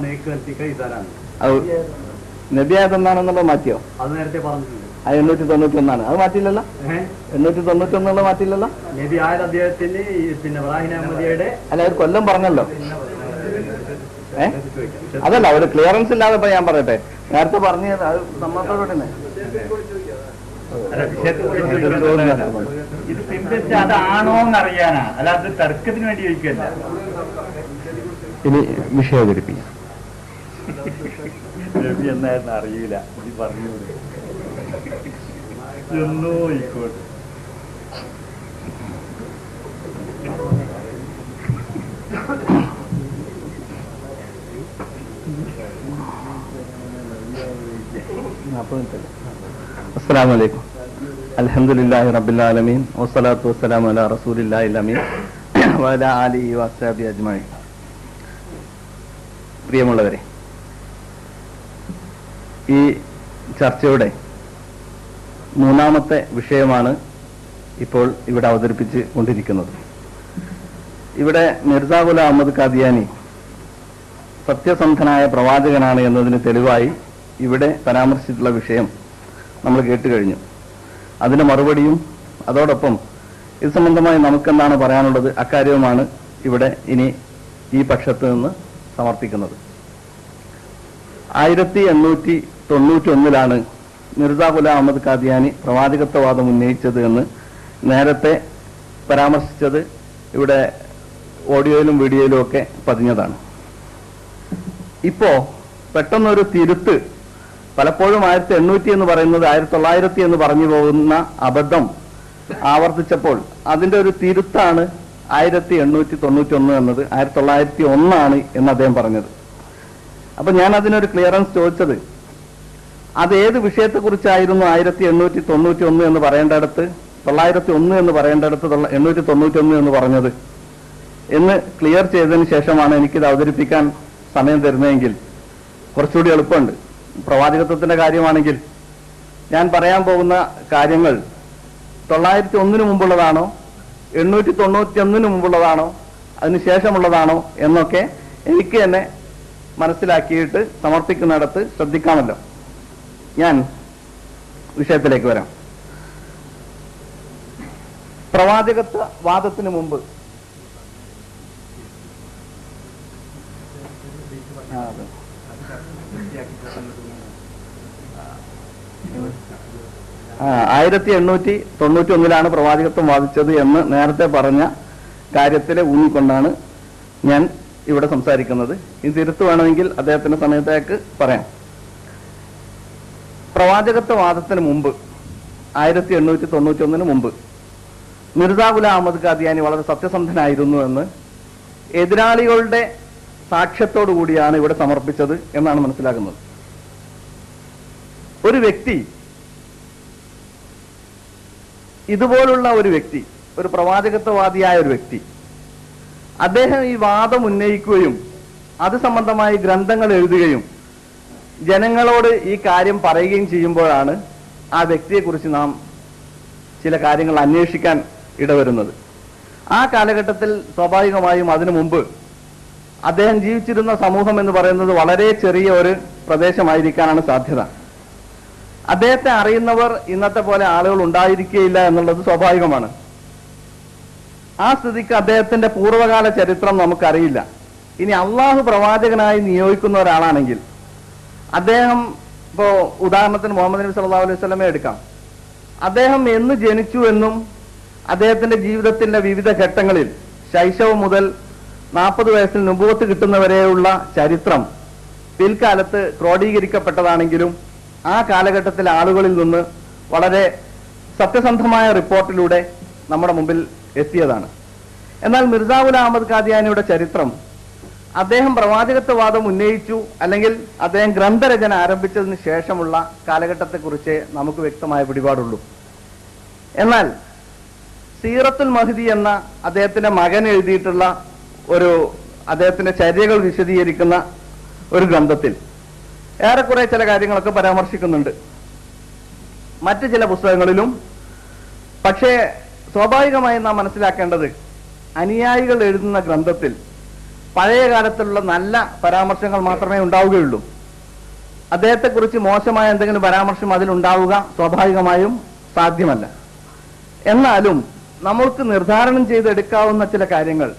നബിയായത് എന്താണെന്നുള്ളത് മാറ്റിയോ? അത് നേരത്തെ പറഞ്ഞിട്ടുണ്ട്. 891 അത് മാറ്റില്ലല്ലോ. 891 മാറ്റില്ലല്ലോ. നബി ആയത് അദ്ദേഹത്തിന് പിന്നെ ഇബ്രാഹിം അഹമ്മദിയുടെ അല്ല ഒരു കൊല്ലം പറഞ്ഞല്ലോ. അതല്ല ഒരു ക്ലിയറൻസ് ഇല്ലാതെ ഇപ്പൊ ഞാൻ പറയട്ടെ, നേരത്തെ പറഞ്ഞത് അത് സമ്മതത്തോടെ അതാണോന്നറിയാനാ, അല്ലാതെ തർക്കത്തിന് വേണ്ടി ചോദിക്കല്ല. ഇനി വിഷയം അവതരിപ്പിക്കാം. നബി എന്നായിരുന്നു അറിയില്ല, ഇത് പറഞ്ഞു എന്നോ ആയിക്കോട്ടെ. അസ്സലാമു അലൈക്കും. അൽഹംദുലില്ലാഹി റബ്ബിൽ ആലമീൻ വസ്സലാത്തു വസ്സലാമു അലാ റസൂലില്ലാഹിൽ അമീൻ വഅലാ ആലിഹി വസ്ഹബിഹി അജ്മഈൻ. പ്രിയമുള്ളവരെ, ഈ ചർച്ചയുടെ മൂന്നാമത്തെ വിഷയമാണ് ഇപ്പോൾ ഇവിടെ അവതരിപ്പിച്ച് കൊണ്ടിരിക്കുന്നത്. ഇവിടെ മിർസാ ഗുലാം അഹമ്മദ് ഖാദിയാനി സത്യസന്ധനായ പ്രവാചകനാണ് എന്നതിന് തെളിവായി ഇവിടെ പരാമർശിച്ചിട്ടുള്ള വിഷയം നമ്മൾ കേട്ട് കഴിഞ്ഞു. അതിന്റെ മറുപടിയും അതോടൊപ്പം ഇത് സംബന്ധമായി നമുക്കെന്താണ് പറയാനുള്ളത് അക്കാര്യവുമാണ് ഇവിടെ ഇനി ഈ പക്ഷത്ത് നിന്ന് സമർപ്പിക്കുന്നത്. 1891 മിർസാ ഗുലാം അഹമ്മദ് ഖാദിയാനി പ്രവാചകത്വവാദം ഉന്നയിച്ചത് എന്ന് നേരത്തെ പരാമർശിച്ചത് ഇവിടെ ഓഡിയോയിലും വീഡിയോയിലും ഒക്കെ പതിഞ്ഞതാണ്. ഇപ്പോ പെട്ടെന്നൊരു തിരുത്ത്, പലപ്പോഴും 1800 എന്ന് പറയുന്നത് 1900 എന്ന് പറഞ്ഞു പോകുന്ന അബദ്ധം ആവർത്തിച്ചപ്പോൾ അതിന്റെ ഒരു തിരുത്താണ് 1891 എന്നത് 1901 എന്ന് അദ്ദേഹം പറഞ്ഞത്. അപ്പൊ ഞാൻ അതിനൊരു ക്ലിയറൻസ് ചോദിച്ചത്, അത് ഏത് വിഷയത്തെക്കുറിച്ചായിരുന്നു 1891 എന്ന് പറയേണ്ടടുത്ത് 901 എന്ന് പറയേണ്ടടുത്ത് 891 എന്ന് പറഞ്ഞത് എന്ന് ക്ലിയർ ചെയ്തതിന് ശേഷമാണ് എനിക്കിത് അവതരിപ്പിക്കാൻ സമയം തരുന്നതെങ്കിൽ കുറച്ചുകൂടി എളുപ്പമുണ്ട്. പ്രവാചകത്വത്തിന്റെ കാര്യമാണെങ്കിൽ ഞാൻ പറയാൻ പോകുന്ന കാര്യങ്ങൾ 901 മുമ്പുള്ളതാണോ 891 മുമ്പുള്ളതാണോ അതിനുശേഷമുള്ളതാണോ എന്നൊക്കെ എനിക്ക് തന്നെ മനസ്സിലാക്കിയിട്ട് സമർപ്പിക്കുന്നിടത്ത് ശ്രദ്ധിക്കാമല്ലോ. ഞാൻ വിഷയത്തിലേക്ക് വരാം. പ്രവാചകത്വ വാദത്തിന് മുമ്പ് 1891 പ്രവാചകത്വം വാദിച്ചത് എന്ന് നേരത്തെ പറഞ്ഞ കാര്യത്തിലെ ഊന്നിക്കൊണ്ടാണ് ഞാൻ ഇവിടെ സംസാരിക്കുന്നത്. ഈ തിരുത്ത് വേണമെങ്കിൽ അദ്ദേഹത്തിന്റെ സമയത്തേക്ക് പറയാം. പ്രവാചകത്വവാദത്തിന് മുമ്പ് 1891 മുമ്പ് മിർസാ ഗുലാം അഹമ്മദ് ഖാദിയാനി വളരെ സത്യസന്ധനായിരുന്നു എന്ന് എതിരാളികളുടെ സാക്ഷ്യത്തോടു കൂടിയാണ് ഇവിടെ സമർപ്പിച്ചത് എന്നാണ് മനസ്സിലാക്കുന്നത്. ഒരു വ്യക്തി, ഇതുപോലുള്ള ഒരു വ്യക്തി, ഒരു പ്രവാചകത്വവാദിയായ ഒരു വ്യക്തി, അദ്ദേഹം ഈ വാദം ഉന്നയിക്കുകയും അത് സംബന്ധമായി ഗ്രന്ഥങ്ങൾ എഴുതുകയും ജനങ്ങളോട് ഈ കാര്യം പറയുകയും ചെയ്യുമ്പോഴാണ് ആ വ്യക്തിയെക്കുറിച്ച് നാം ചില കാര്യങ്ങൾ അന്വേഷിക്കാൻ ഇടവരുന്നത്. ആ കാലഘട്ടത്തിൽ സ്വാഭാവികമായും അതിനു മുമ്പ് അദ്ദേഹം ജീവിച്ചിരുന്ന സമൂഹം എന്ന് പറയുന്നത് വളരെ ചെറിയ ഒരു പ്രദേശമായിരിക്കാനാണ് സാധ്യത. അദ്ദേഹത്തെ അറിയുന്നവർ ഇന്നത്തെ പോലെ ആളുകൾ ഉണ്ടായിരിക്കുകയില്ല എന്നുള്ളത് സ്വാഭാവികമാണ്. ആ സ്ഥിതിക്ക് അദ്ദേഹത്തിന്റെ പൂർവ്വകാല ചരിത്രം നമുക്കറിയില്ല. ഇനി അള്ളാഹു പ്രവാചകനായി നിയോഗിക്കുന്ന ഒരാളാണെങ്കിൽ അദ്ദേഹം, ഇപ്പോ ഉദാഹരണത്തിന് മുഹമ്മദ് നബി സല്ലല്ലാഹു അലൈഹി വസല്ലമയെ എടുക്കാം. അദ്ദേഹം എന്ന് ജനിച്ചു എന്നും അദ്ദേഹത്തിന്റെ ജീവിതത്തിന്റെ വിവിധ ഘട്ടങ്ങളിൽ ശൈശവം മുതൽ 40 വയസ്സിൽ നുബുവത്ത് കിട്ടുന്നവരെയുള്ള ചരിത്രം പിൽക്കാലത്ത് ക്രോഡീകരിക്കപ്പെട്ടതാണെങ്കിലും ആ കാലഘട്ടത്തിലെ ആളുകളിൽ നിന്ന് വളരെ സത്യസന്ധമായ റിപ്പോർട്ടിലൂടെ നമ്മുടെ മുമ്പിൽ എത്തിയതാണ്. എന്നാൽ മിർസാ ഗുലാം അഹമ്മദ് ഖാദിയാനിയുടെ ചരിത്രം, അദ്ദേഹം പ്രവാചകത്വവാദം ഉന്നയിച്ചു അല്ലെങ്കിൽ അദ്ദേഹം ഗ്രന്ഥരചന ആരംഭിച്ചതിന് ശേഷമുള്ള കാലഘട്ടത്തെക്കുറിച്ച് നമുക്ക് വ്യക്തമായ പിടിപാടുള്ളൂ. എന്നാൽ സീറത്തുൽ മഹ്ദി എന്ന അദ്ദേഹത്തിന്റെ മകൻ എഴുതിയിട്ടുള്ള അദ്ദേഹത്തിന്റെ ചര്യകൾ വിശദീകരിക്കുന്ന ഒരു ഗ്രന്ഥത്തിൽ ഏറെക്കുറെ ചില കാര്യങ്ങളൊക്കെ പരാമർശിക്കുന്നുണ്ട്, മറ്റു ചില പുസ്തകങ്ങളിലും. പക്ഷേ സ്വാഭാവികമായും നാം മനസ്സിലാക്കേണ്ടത്, അനുയായികൾ എഴുതുന്ന ഗ്രന്ഥത്തിൽ പഴയ കാലത്തുള്ള നല്ല പരാമർശങ്ങൾ മാത്രമേ ഉണ്ടാവുകയുള്ളൂ. അദ്ദേഹത്തെക്കുറിച്ച് മോശമായ എന്തെങ്കിലും പരാമർശം അതിലുണ്ടാവുക സ്വാഭാവികമായും സാധ്യമല്ല. എന്നാലും നമ്മൾക്ക് നിർദ്ധാരണം ചെയ്തെടുക്കാവുന്ന ചില കാര്യങ്ങൾ,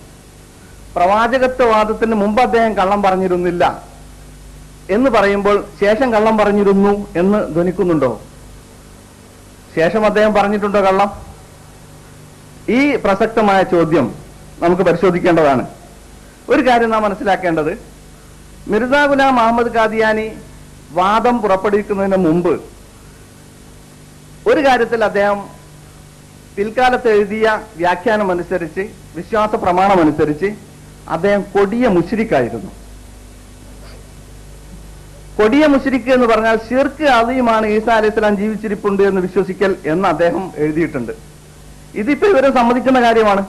പ്രവാചകത്വവാദത്തിന് മുമ്പ് അദ്ദേഹം കള്ളം പറഞ്ഞിരുന്നില്ല എന്ന് പറയുമ്പോൾ ശേഷം കള്ളം പറഞ്ഞിരുന്നു എന്ന് ധ്വനിക്കുന്നുണ്ടോ? ശേഷം അദ്ദേഹം പറഞ്ഞിട്ടുണ്ടോ കള്ളം? ഈ പ്രസക്തമായ ചോദ്യം നമുക്ക് പരിശോധിക്കേണ്ടതാണ്. ഒരു കാര്യം നാം മനസ്സിലാക്കേണ്ടത്, മിർസാ ഗുലാം അഹമ്മദ് ഖാദിയാനി വാദം പുറപ്പെടുവിക്കുന്നതിന് മുമ്പ് ഒരു കാര്യത്തിൽ അദ്ദേഹം പിൽക്കാലത്ത് എഴുതിയ വ്യാഖ്യാനം അനുസരിച്ച്, വിശ്വാസ പ്രമാണം അനുസരിച്ച് അദ്ദേഹം കൊടിയ മുശ്രിക്കായിരുന്നു. കൊടിയ മുശ്രിക്ക് എന്ന് പറഞ്ഞാൽ ശിർക്ക് അദീമാണ്, ഈസാ അലൈഹി സ്വലാം ജീവിച്ചിരിപ്പുണ്ട് എന്ന് വിശ്വസിക്കൽ എന്ന് അദ്ദേഹം എഴുതിയിട്ടുണ്ട്. ഇതിപ്പോ ഇവരെ സമ്മതിക്കുന്ന കാര്യമാണ്.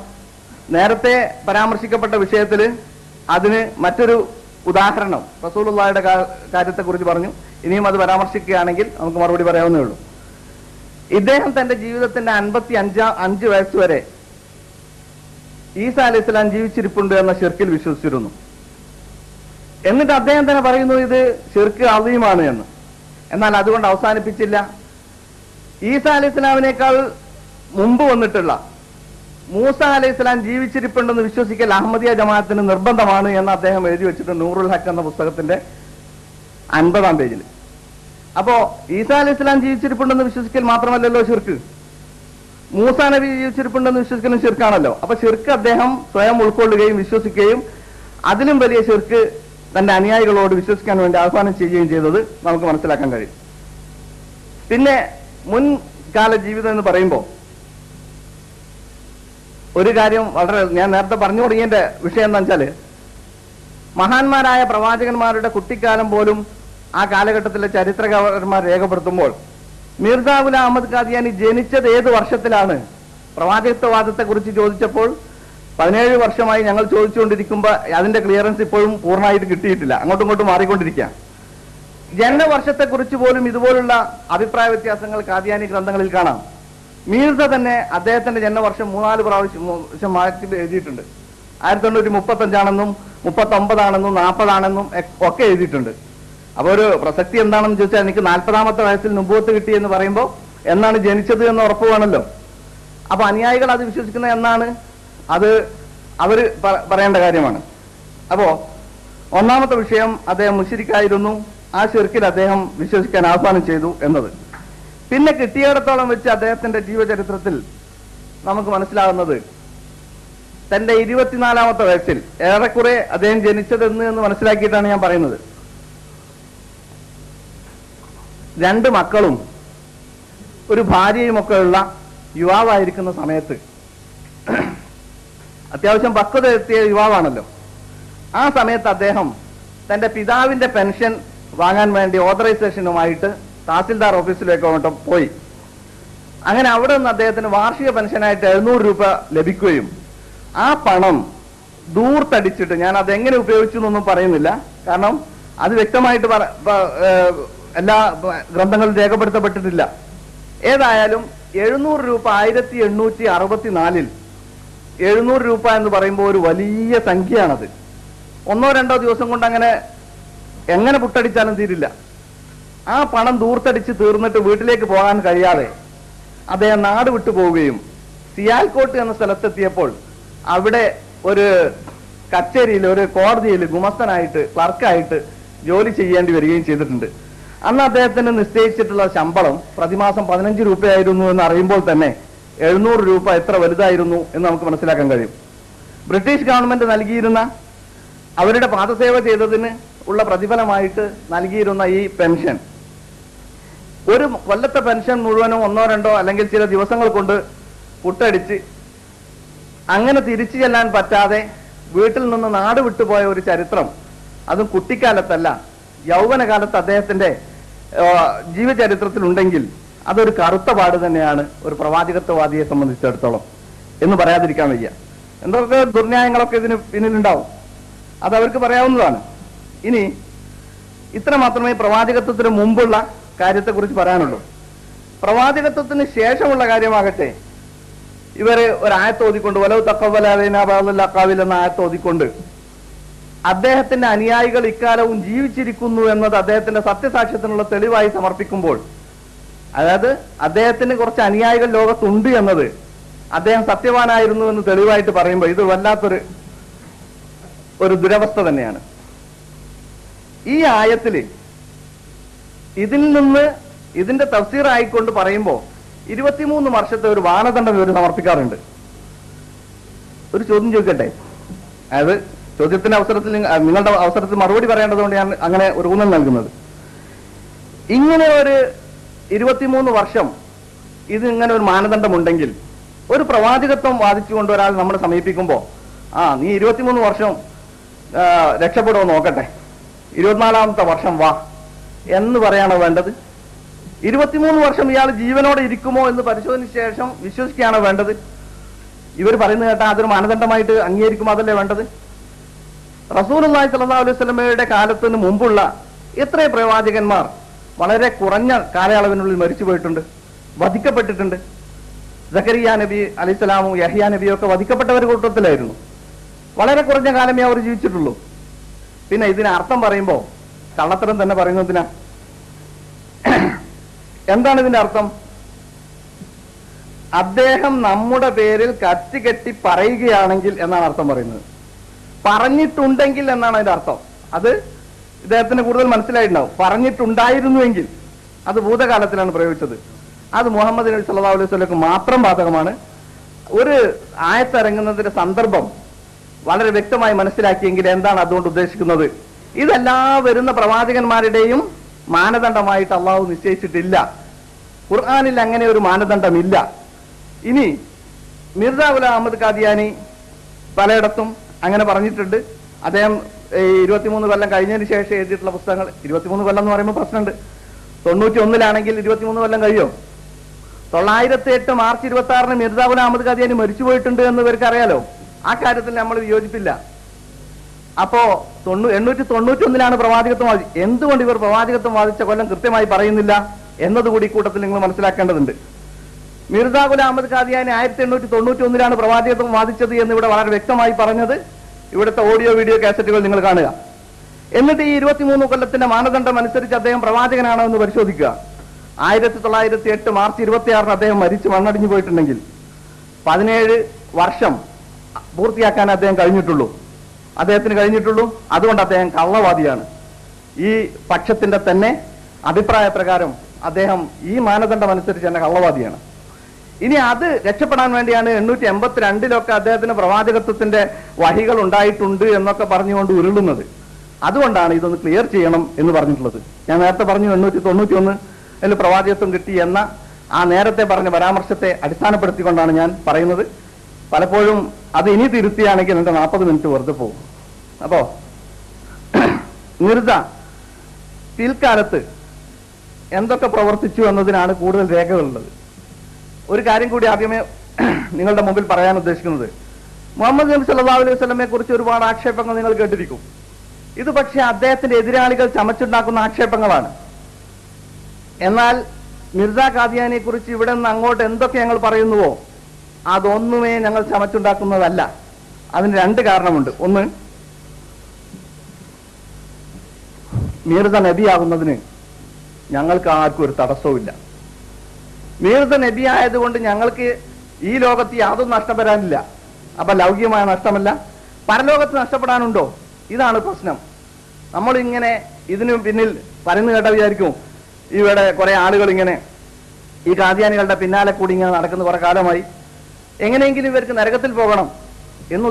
നേരത്തെ പരാമർശിക്കപ്പെട്ട വിഷയത്തിൽ അതിന് മറ്റൊരു ഉദാഹരണം റസൂലുള്ളാഹിയുടെ കാര്യത്തെ കുറിച്ച് പറഞ്ഞു. ഇനിയും അത് പരാമർശിക്കുകയാണെങ്കിൽ നമുക്ക് മറുപടി പറയാവുന്നേ ഉള്ളൂ. ഇദ്ദേഹം തന്റെ ജീവിതത്തിന്റെ 55 വയസ്സ് വരെ ഈസാ അലൈഹി സ്വലാം ജീവിച്ചിരിപ്പുണ്ട് എന്ന ശിർക്കിൽ വിശ്വസിച്ചിരുന്നു. എന്നിട്ട് അദ്ദേഹം തന്നെ പറയുന്നു ഇത് ശിർക്ക് അദീമാണ് എന്ന്. എന്നാൽ അതുകൊണ്ട് അവസാനിപ്പിച്ചില്ല. ഈസാ അലൈഹി സ്വലാമിനേക്കാൾ മുമ്പ് വന്നിട്ടുള്ള മൂസ അലൈഹി സ്വലാം ജീവിച്ചിരിപ്പുണ്ടെന്ന് വിശ്വസിക്കൽ അഹമ്മദിയ ജമാഅത്തിന് നിർബന്ധമാണ് എന്ന് അദ്ദേഹം എഴുതി വെച്ചിട്ടുണ്ട് നൂറുൽ ഹക്ക് എന്ന പുസ്തകത്തിന്റെ 50-ാം പേജിൽ. അപ്പോ ഈസാ അലൈഹി സ്വലാം ജീവിച്ചിരിപ്പുണ്ടെന്ന് വിശ്വസിക്കൽ മാത്രമല്ലല്ലോ ശിർക്ക്, മൂസാ നബി ജീവിച്ചിരിപ്പുണ്ടെന്ന് വിശ്വസിക്കലും ശിർക്കാണല്ലോ. അപ്പൊ ശിർക്ക് അദ്ദേഹം സ്വയം ഉൾക്കൊള്ളുകയും വിശ്വസിക്കുകയും അതിലും വലിയ ശിർക്ക് തന്റെ അനുയായികളോട് വിശ്വസിക്കാൻ വേണ്ടി ആഹ്വാനം ചെയ്യുകയും ചെയ്തത് നമുക്ക് മനസ്സിലാക്കാൻ കഴിയും. പിന്നെ മുൻകാല ജീവിതം എന്ന് പറയുമ്പോൾ ഒരു കാര്യം വളരെ ഞാൻ നേരത്തെ പറഞ്ഞു തുടങ്ങിയതിന്റെ വിഷയം എന്താ വെച്ചാല്, മഹാന്മാരായ പ്രവാചകന്മാരുടെ കുട്ടിക്കാലം പോലും ആ കാലഘട്ടത്തിലെ ചരിത്രകാരന്മാർ രേഖപ്പെടുത്തുമ്പോൾ മിർസ ഗുലാം അഹമ്മദ് ഖാദിയാനി ജനിച്ചത് ഏത് വർഷത്തിലാണ്? പ്രവാചകത്വവാദത്തെ കുറിച്ച് ചോദിച്ചപ്പോൾ 17 വർഷമായി ഞങ്ങൾ ചോദിച്ചുകൊണ്ടിരിക്കുമ്പോൾ അതിന്റെ ക്ലിയറൻസ് ഇപ്പോഴും പൂർണ്ണമായിട്ട് കിട്ടിയിട്ടില്ല, അങ്ങോട്ടും ഇങ്ങോട്ടും മാറിക്കൊണ്ടിരിക്കുക. ജനനവർഷത്തെ കുറിച്ച് പോലും ഇതുപോലുള്ള അഭിപ്രായ വ്യത്യാസങ്ങൾ ഖാദിയാനി ഗ്രന്ഥങ്ങളിൽ കാണാം. മീർസ തന്നെ അദ്ദേഹത്തിന്റെ ജന്മവർഷം 3-4 പ്രാവശ്യം മാറ്റി എഴുതിയിട്ടുണ്ട്. 1935 39 40 ഒക്കെ എഴുതിയിട്ടുണ്ട്. അപ്പൊ ഒരു പ്രസക്തി എന്താണെന്ന് ചോദിച്ചാൽ, എനിക്ക് 40-ാമത്തെ വയസ്സിൽ നുബുവത്ത് കിട്ടി എന്ന് പറയുമ്പോൾ എന്നാണ് ജനിച്ചത് എന്ന് ഉറപ്പ് വേണമല്ലോ. അപ്പൊ അനുയായികൾ അത് വിശ്വസിക്കുന്നത് എന്നാണ്, അത് അവര് പറയേണ്ട കാര്യമാണ്. അപ്പോ ഒന്നാമത്തെ വിഷയം അദ്ദേഹം മുശ്രിക്കായിരുന്നു, ആ ശിർക്കിൽ അദ്ദേഹം വിശ്വസിക്കാൻ ആഹ്വാനം ചെയ്തു എന്നത്. പിന്നെ കിട്ടിയിടത്തോളം വെച്ച് അദ്ദേഹത്തിന്റെ ജീവചരിത്രത്തിൽ നമുക്ക് മനസ്സിലാകുന്നത് തന്റെ 24-ാമത്തെ വയസ്സിൽ, ഏറെക്കുറെ അദ്ദേഹം ജനിച്ചതെന്ന് മനസ്സിലാക്കിയിട്ടാണ് ഞാൻ പറയുന്നത്, 2 മക്കളും ഒരു ഭാര്യയുമൊക്കെ ഉള്ള യുവാവായിരിക്കുന്ന സമയത്ത്, അത്യാവശ്യം പക്വത എത്തിയ യുവാവാണല്ലോ, ആ സമയത്ത് അദ്ദേഹം തന്റെ പിതാവിന്റെ പെൻഷൻ വാങ്ങാൻ വേണ്ടി ഓതറൈസേഷനുമായിട്ട് തഹസിൽദാർ ഓഫീസിലേക്ക് പോയി. അങ്ങനെ അവിടെ നിന്ന് അദ്ദേഹത്തിന് വാർഷിക പെൻഷനായിട്ട് 700 രൂപ ലഭിക്കുകയും ആ പണം ദൂർത്തടിച്ചിട്ട്, ഞാൻ അതെങ്ങനെ ഉപയോഗിച്ചു എന്നൊന്നും പറയുന്നില്ല, കാരണം അത് വ്യക്തമായിട്ട് എല്ലാ ഗ്രന്ഥങ്ങളും രേഖപ്പെടുത്തപ്പെട്ടിട്ടില്ല. ഏതായാലും 700 രൂപ 1864 700 രൂപ എന്ന് പറയുമ്പോൾ ഒരു വലിയ സംഖ്യയാണത്. 1-2 ദിവസം കൊണ്ട് എങ്ങനെ പുട്ടടിച്ചാലും തീരില്ല. ആ പണം ദൂർത്തടിച്ച് തീർന്നിട്ട് വീട്ടിലേക്ക് പോകാൻ കഴിയാതെ അദ്ദേഹം നാട് വിട്ടു പോവുകയും സിയാൽകോട്ട് എന്ന സ്ഥലത്തെത്തിയപ്പോൾ അവിടെ ഒരു കച്ചേരിയിൽ, ഒരു കോടതിയിൽ ഗുമസ്തനായിട്ട്, ക്ലർക്കായിട്ട് ജോലി ചെയ്യേണ്ടി വരികയും ചെയ്തിട്ടുണ്ട്. അന്ന് അദ്ദേഹത്തിന് നിശ്ചയിച്ചിട്ടുള്ള ശമ്പളം പ്രതിമാസം 15 രൂപയായിരുന്നു എന്ന് അറിയുമ്പോൾ തന്നെ 700 രൂപ എത്ര വലുതായിരുന്നു എന്ന് നമുക്ക് മനസ്സിലാക്കാൻ കഴിയും. ബ്രിട്ടീഷ് ഗവൺമെന്റ് നൽകിയിരുന്ന, അവരുടെ പാദസേവ ചെയ്തതിന് ഉള്ള പ്രതിഫലമായിട്ട് നൽകിയിരുന്ന ഈ പെൻഷൻ, ഒരു കൊല്ലത്തെ പെൻഷൻ മുഴുവനും 1-2 അല്ലെങ്കിൽ ചില ദിവസങ്ങൾ കൊണ്ട് പുട്ടടിച്ച് അങ്ങനെ തിരിച്ചു ചെല്ലാൻ പറ്റാതെ വീട്ടിൽ നിന്ന് നാട് വിട്ടുപോയ ഒരു ചരിത്രം, അതും കുട്ടിക്കാലത്തല്ല, യൗവനകാലത്ത് അദ്ദേഹത്തിന്റെ ജീവചരിത്രത്തിൽ ഉണ്ടെങ്കിൽ അതൊരു കറുത്ത പാട് തന്നെയാണ് ഒരു പ്രവാചകത്വവാദിയെ സംബന്ധിച്ചിടത്തോളം എന്ന് പറയാതിരിക്കാൻ വയ്യ. എന്തൊക്കെ ദുർന്യായങ്ങളൊക്കെ ഇതിന് പിന്നിലുണ്ടാവും, അത് അവർക്ക് പറയാവുന്നതാണ്. ഇനി ഇത്ര മാത്രമേ പ്രവാചകത്വത്തിന് മുമ്പുള്ള കാര്യത്തെക്കുറിച്ച് പറയാനുള്ളൂ. പ്രവാചകത്വത്തിന് ശേഷമുള്ള കാര്യമാകട്ടെ, ഇവര് ഒരു ആയത്ത് ഓതിക്കൊണ്ട്, വലവ് തക്കവലാവിൽ എന്ന ആയത്ത് ഓതിക്കൊണ്ട് അദ്ദേഹത്തിന്റെ അനുയായികൾ ഇക്കാലവും ജീവിച്ചിരിക്കുന്നു എന്നത് അദ്ദേഹത്തിന്റെ സത്യസാക്ഷ്യത്തിനുള്ള തെളിവായി സമർപ്പിക്കുമ്പോൾ, അതായത് അദ്ദേഹത്തിന് കുറച്ച് അനുയായികൾ ലോകത്തുണ്ട് എന്നത് അദ്ദേഹം സത്യവാനായിരുന്നു എന്ന് തെളിവായിട്ട് പറയുമ്പോൾ ഇത് വല്ലാത്തൊരു ദുരവസ്ഥ തന്നെയാണ്. ഈ ആയത്തില് ഇതിൽ നിന്ന് ഇതിന്റെ തഫ്സീർ ആയിക്കൊണ്ട് പറയുമ്പോൾ 23 വർഷത്തെ ഒരു മാനദണ്ഡം ഇവർ സമർപ്പിക്കാറുണ്ട്. ഒരു ചോദ്യം ചോദിക്കട്ടെ, അതായത് ചോദ്യത്തിന്റെ അവസരത്തിൽ നിങ്ങളുടെ അവസരത്തിൽ മറുപടി പറയേണ്ടതുകൊണ്ട് ഞാൻ അങ്ങനെ ഒരു ഊന്നൽ നൽകുന്നത്. ഇങ്ങനെ ഒരു 23 വർഷം ഇത് ഇങ്ങനെ ഒരു മാനദണ്ഡമുണ്ടെങ്കിൽ, ഒരു പ്രവാചകത്വം വാദിച്ചുകൊണ്ട് ഒരാൾ നമ്മളെ സമീപിക്കുമ്പോൾ, നീ 23 വർഷം രക്ഷപ്പെടുമോ നോക്കട്ടെ, 24-ാമത്തെ വർഷം വാ എന്ന് പറയാണോ വേണ്ടത്? 23 വർഷം ഇയാൾ ജീവനോടെ ഇരിക്കുമോ എന്ന് പരിശോധനയ്ക്ക് ശേഷം വിശ്വസിക്കുകയാണോ വേണ്ടത്? ഇവർ പറയുന്നത് കേട്ടാൽ അതൊരു മാനദണ്ഡമായിട്ട് അംഗീകരിക്കുമോ? അതല്ലേ വേണ്ടത്? റസൂലുള്ളാഹി സ്വല്ലല്ലാഹു അലൈഹി വസല്ലമയുടെ കാലത്തിന് മുമ്പുള്ള എത്ര പ്രവാചകന്മാർ വളരെ കുറഞ്ഞ കാലയളവിനുള്ളിൽ മരിച്ചു പോയിട്ടുണ്ട്, വധിക്കപ്പെട്ടിട്ടുണ്ട്. സക്കരിയ നബി അലൈഹിസ്സലാമും യഹ്യ നബിയും ഒക്കെ വധിക്കപ്പെട്ടവർ കൂട്ടത്തിലായിരുന്നു. വളരെ കുറഞ്ഞ കാലമേ അവർ ജീവിച്ചിട്ടുള്ളൂ. പിന്നെ ഇതിന് അർത്ഥം പറയുമ്പോൾ കള്ളത്തരം തന്നെ പറയുന്നതിനാ. എന്താണ് ഇതിന്റെ അർത്ഥം? അദ്ദേഹം നമ്മുടെ പേരിൽ കെട്ടി പറയുകയാണെങ്കിൽ എന്നാണ് അർത്ഥം പറയുന്നത്. പറഞ്ഞിട്ടുണ്ടെങ്കിൽ എന്നാണ് അതിന്റെ അർത്ഥം. അത് ഇദ്ദേഹത്തിന് കൂടുതൽ മനസ്സിലായിട്ടുണ്ടാവും. പറഞ്ഞിട്ടുണ്ടായിരുന്നുവെങ്കിൽ അത് ഭൂതകാലത്തിലാണ് പ്രയോഗിച്ചത്. അത് മുഹമ്മദ് നബി സല്ലല്ലാഹു അലൈഹി വസല്ലമക്ക് മാത്രം ബാധകമാണ്. ഒരു ആയത്തിറങ്ങുന്നതിന്റെ സന്ദർഭം വളരെ വ്യക്തമായി മനസ്സിലാക്കിയെങ്കിൽ എന്താണ് അതുകൊണ്ട് ഉദ്ദേശിക്കുന്നത്? ഇതെല്ലാ വരുന്ന പ്രവാചകന്മാരുടെയും മാനദണ്ഡമായിട്ട് അള്ളാഹു നിശ്ചയിച്ചിട്ടില്ല. ഖുർആനിൽ അങ്ങനെ ഒരു മാനദണ്ഡമില്ല. ഇനി മിർസ ഗുലാം അഹമ്മദ് ഖാദിയാനി പലയിടത്തും അങ്ങനെ പറഞ്ഞിട്ടുണ്ട്. അദ്ദേഹം 23 കൊല്ലം കഴിഞ്ഞതിന് ശേഷം എഴുതിയിട്ടുള്ള പുസ്തകങ്ങൾ, 23 കൊല്ലം എന്ന് പറയുമ്പോൾ പ്രശ്നമുണ്ട്. 91-ലാണെങ്കിൽ 23 കൊല്ലം കഴിയോ? 908 മാർച്ച് 26-ന് മിർസ ഗുലാം അഹമ്മദ് ഖാദിയാനി മരിച്ചുപോയിട്ടുണ്ട് എന്ന് ഇവർക്ക് അറിയാലോ. ആ കാര്യത്തിൽ നമ്മൾ വിയോജിപ്പില്ല. അപ്പോ 891-ലാണ് പ്രവാചകത്വം വാദിച്ചത്. എന്തുകൊണ്ട് ഇവർ പ്രവാചകത്വം വാദിച്ച കൊല്ലം കൃത്യമായി പറയുന്നില്ല എന്നതുകൂടി കൂട്ടത്തിൽ നിങ്ങൾ മനസ്സിലാക്കേണ്ടതുണ്ട്. മിർസ ഗുലാം അഹമ്മദ് ഖാദിയാനി 1891-ലാണ് പ്രവാചകത്വം വാദിച്ചത് എന്ന് ഇവിടെ വളരെ വ്യക്തമായി പറഞ്ഞത് ഇവിടുത്തെ ഓഡിയോ വീഡിയോ കാസറ്റുകൾ നിങ്ങൾ കാണുക. എന്നിട്ട് ഈ 23 കൊല്ലത്തിന്റെ മാനദണ്ഡം അനുസരിച്ച് അദ്ദേഹം പ്രവാചകനാണോ എന്ന് പരിശോധിക്കുക. 1908 മാർച്ച് 26-ന് അദ്ദേഹം മരിച്ച് മണ്ണടിഞ്ഞു പോയിട്ടുണ്ടെങ്കിൽ 17 വർഷം പൂർത്തിയാക്കാൻ അദ്ദേഹത്തിന് കഴിഞ്ഞിട്ടുള്ളൂ. അതുകൊണ്ട് അദ്ദേഹം കള്ളവാദിയാണ്. ഈ പക്ഷത്തിന്റെ തന്നെ അഭിപ്രായ പ്രകാരം അദ്ദേഹം ഈ മാനദണ്ഡം അനുസരിച്ച് തന്നെ കള്ളവാദിയാണ്. ഇനി അത് രക്ഷപ്പെടാൻ വേണ്ടിയാണ് 882-ലൊക്കെ അദ്ദേഹത്തിന് പ്രവാചകത്വത്തിന്റെ വഹികൾ ഉണ്ടായിട്ടുണ്ട് എന്നൊക്കെ പറഞ്ഞുകൊണ്ട് ഉരുളുന്നത്. അതുകൊണ്ടാണ് ഇതൊന്ന് ക്ലിയർ ചെയ്യണം എന്ന് പറഞ്ഞിട്ടുള്ളത്. ഞാൻ നേരത്തെ പറഞ്ഞു 891-ൽ പ്രവാചകത്വം കിട്ടി എന്ന ആ നേരത്തെ പറഞ്ഞ പരാമർശത്തെ അടിസ്ഥാനപ്പെടുത്തിക്കൊണ്ടാണ് ഞാൻ പറയുന്നത്. പലപ്പോഴും അത് ഇനി തിരുത്തിയാണെങ്കിൽ എന്റെ 40 മിനിറ്റ് വെറുതെ പോകും. അപ്പോ മിർസ പിൽക്കാലത്ത് എന്തൊക്കെ പ്രവർത്തിച്ചു എന്നതിനാണ് കൂടുതൽ രേഖകളുള്ളത്. ഒരു കാര്യം കൂടി ആദ്യമേ നിങ്ങളുടെ മുമ്പിൽ പറയാൻ ഉദ്ദേശിക്കുന്നത്, മുഹമ്മദ് നബി സല്ലല്ലാഹു അലൈഹി വസല്ലമയെ കുറിച്ച് ഒരുപാട് ആക്ഷേപങ്ങൾ നിങ്ങൾ കേട്ടിരിക്കും. ഇത് പക്ഷേ അദ്ദേഹത്തിന്റെ എതിരാളികൾ ചമച്ചുണ്ടാക്കുന്ന ആക്ഷേപങ്ങളാണ്. എന്നാൽ മിർസ ഖാദിയാനിയെ കുറിച്ച് ഇവിടെ നിന്ന് അങ്ങോട്ട് എന്തൊക്കെ ഞങ്ങൾ പറയുന്നുവോ അതൊന്നുമേ ഞങ്ങൾ ചമച്ചുണ്ടാക്കുന്നതല്ല. അതിന് 2 കാരണമുണ്ട്. ഒന്ന്, മിർസ നബിയാകുന്നതിന് ഞങ്ങൾക്ക് ആർക്കും ഒരു തടസ്സവുമില്ല. മിർസ നബി ആയതുകൊണ്ട് ഞങ്ങൾക്ക് ഈ ലോകത്ത് യാതൊന്നും നഷ്ടപ്പെടാനില്ല. അപ്പൊ ലൗകികമായ നഷ്ടമല്ല, പരലോകത്ത് നഷ്ടപ്പെടാനുണ്ടോ? ഇതാണ് പ്രശ്നം. നമ്മളിങ്ങനെ ഇതിനു പിന്നിൽ പറയുന്നു കേട്ട വിചാരിക്കും ഇവിടെ കുറെ ആളുകൾ ഇങ്ങനെ ഈ ഖാദിയാനികളുടെ പിന്നാലെ കൂടി ഇങ്ങനെ നടക്കുന്ന കുറെ കാലമായി, എങ്ങനെയെങ്കിലും ഇവർക്ക് നരകത്തിൽ പോകണം എന്ന്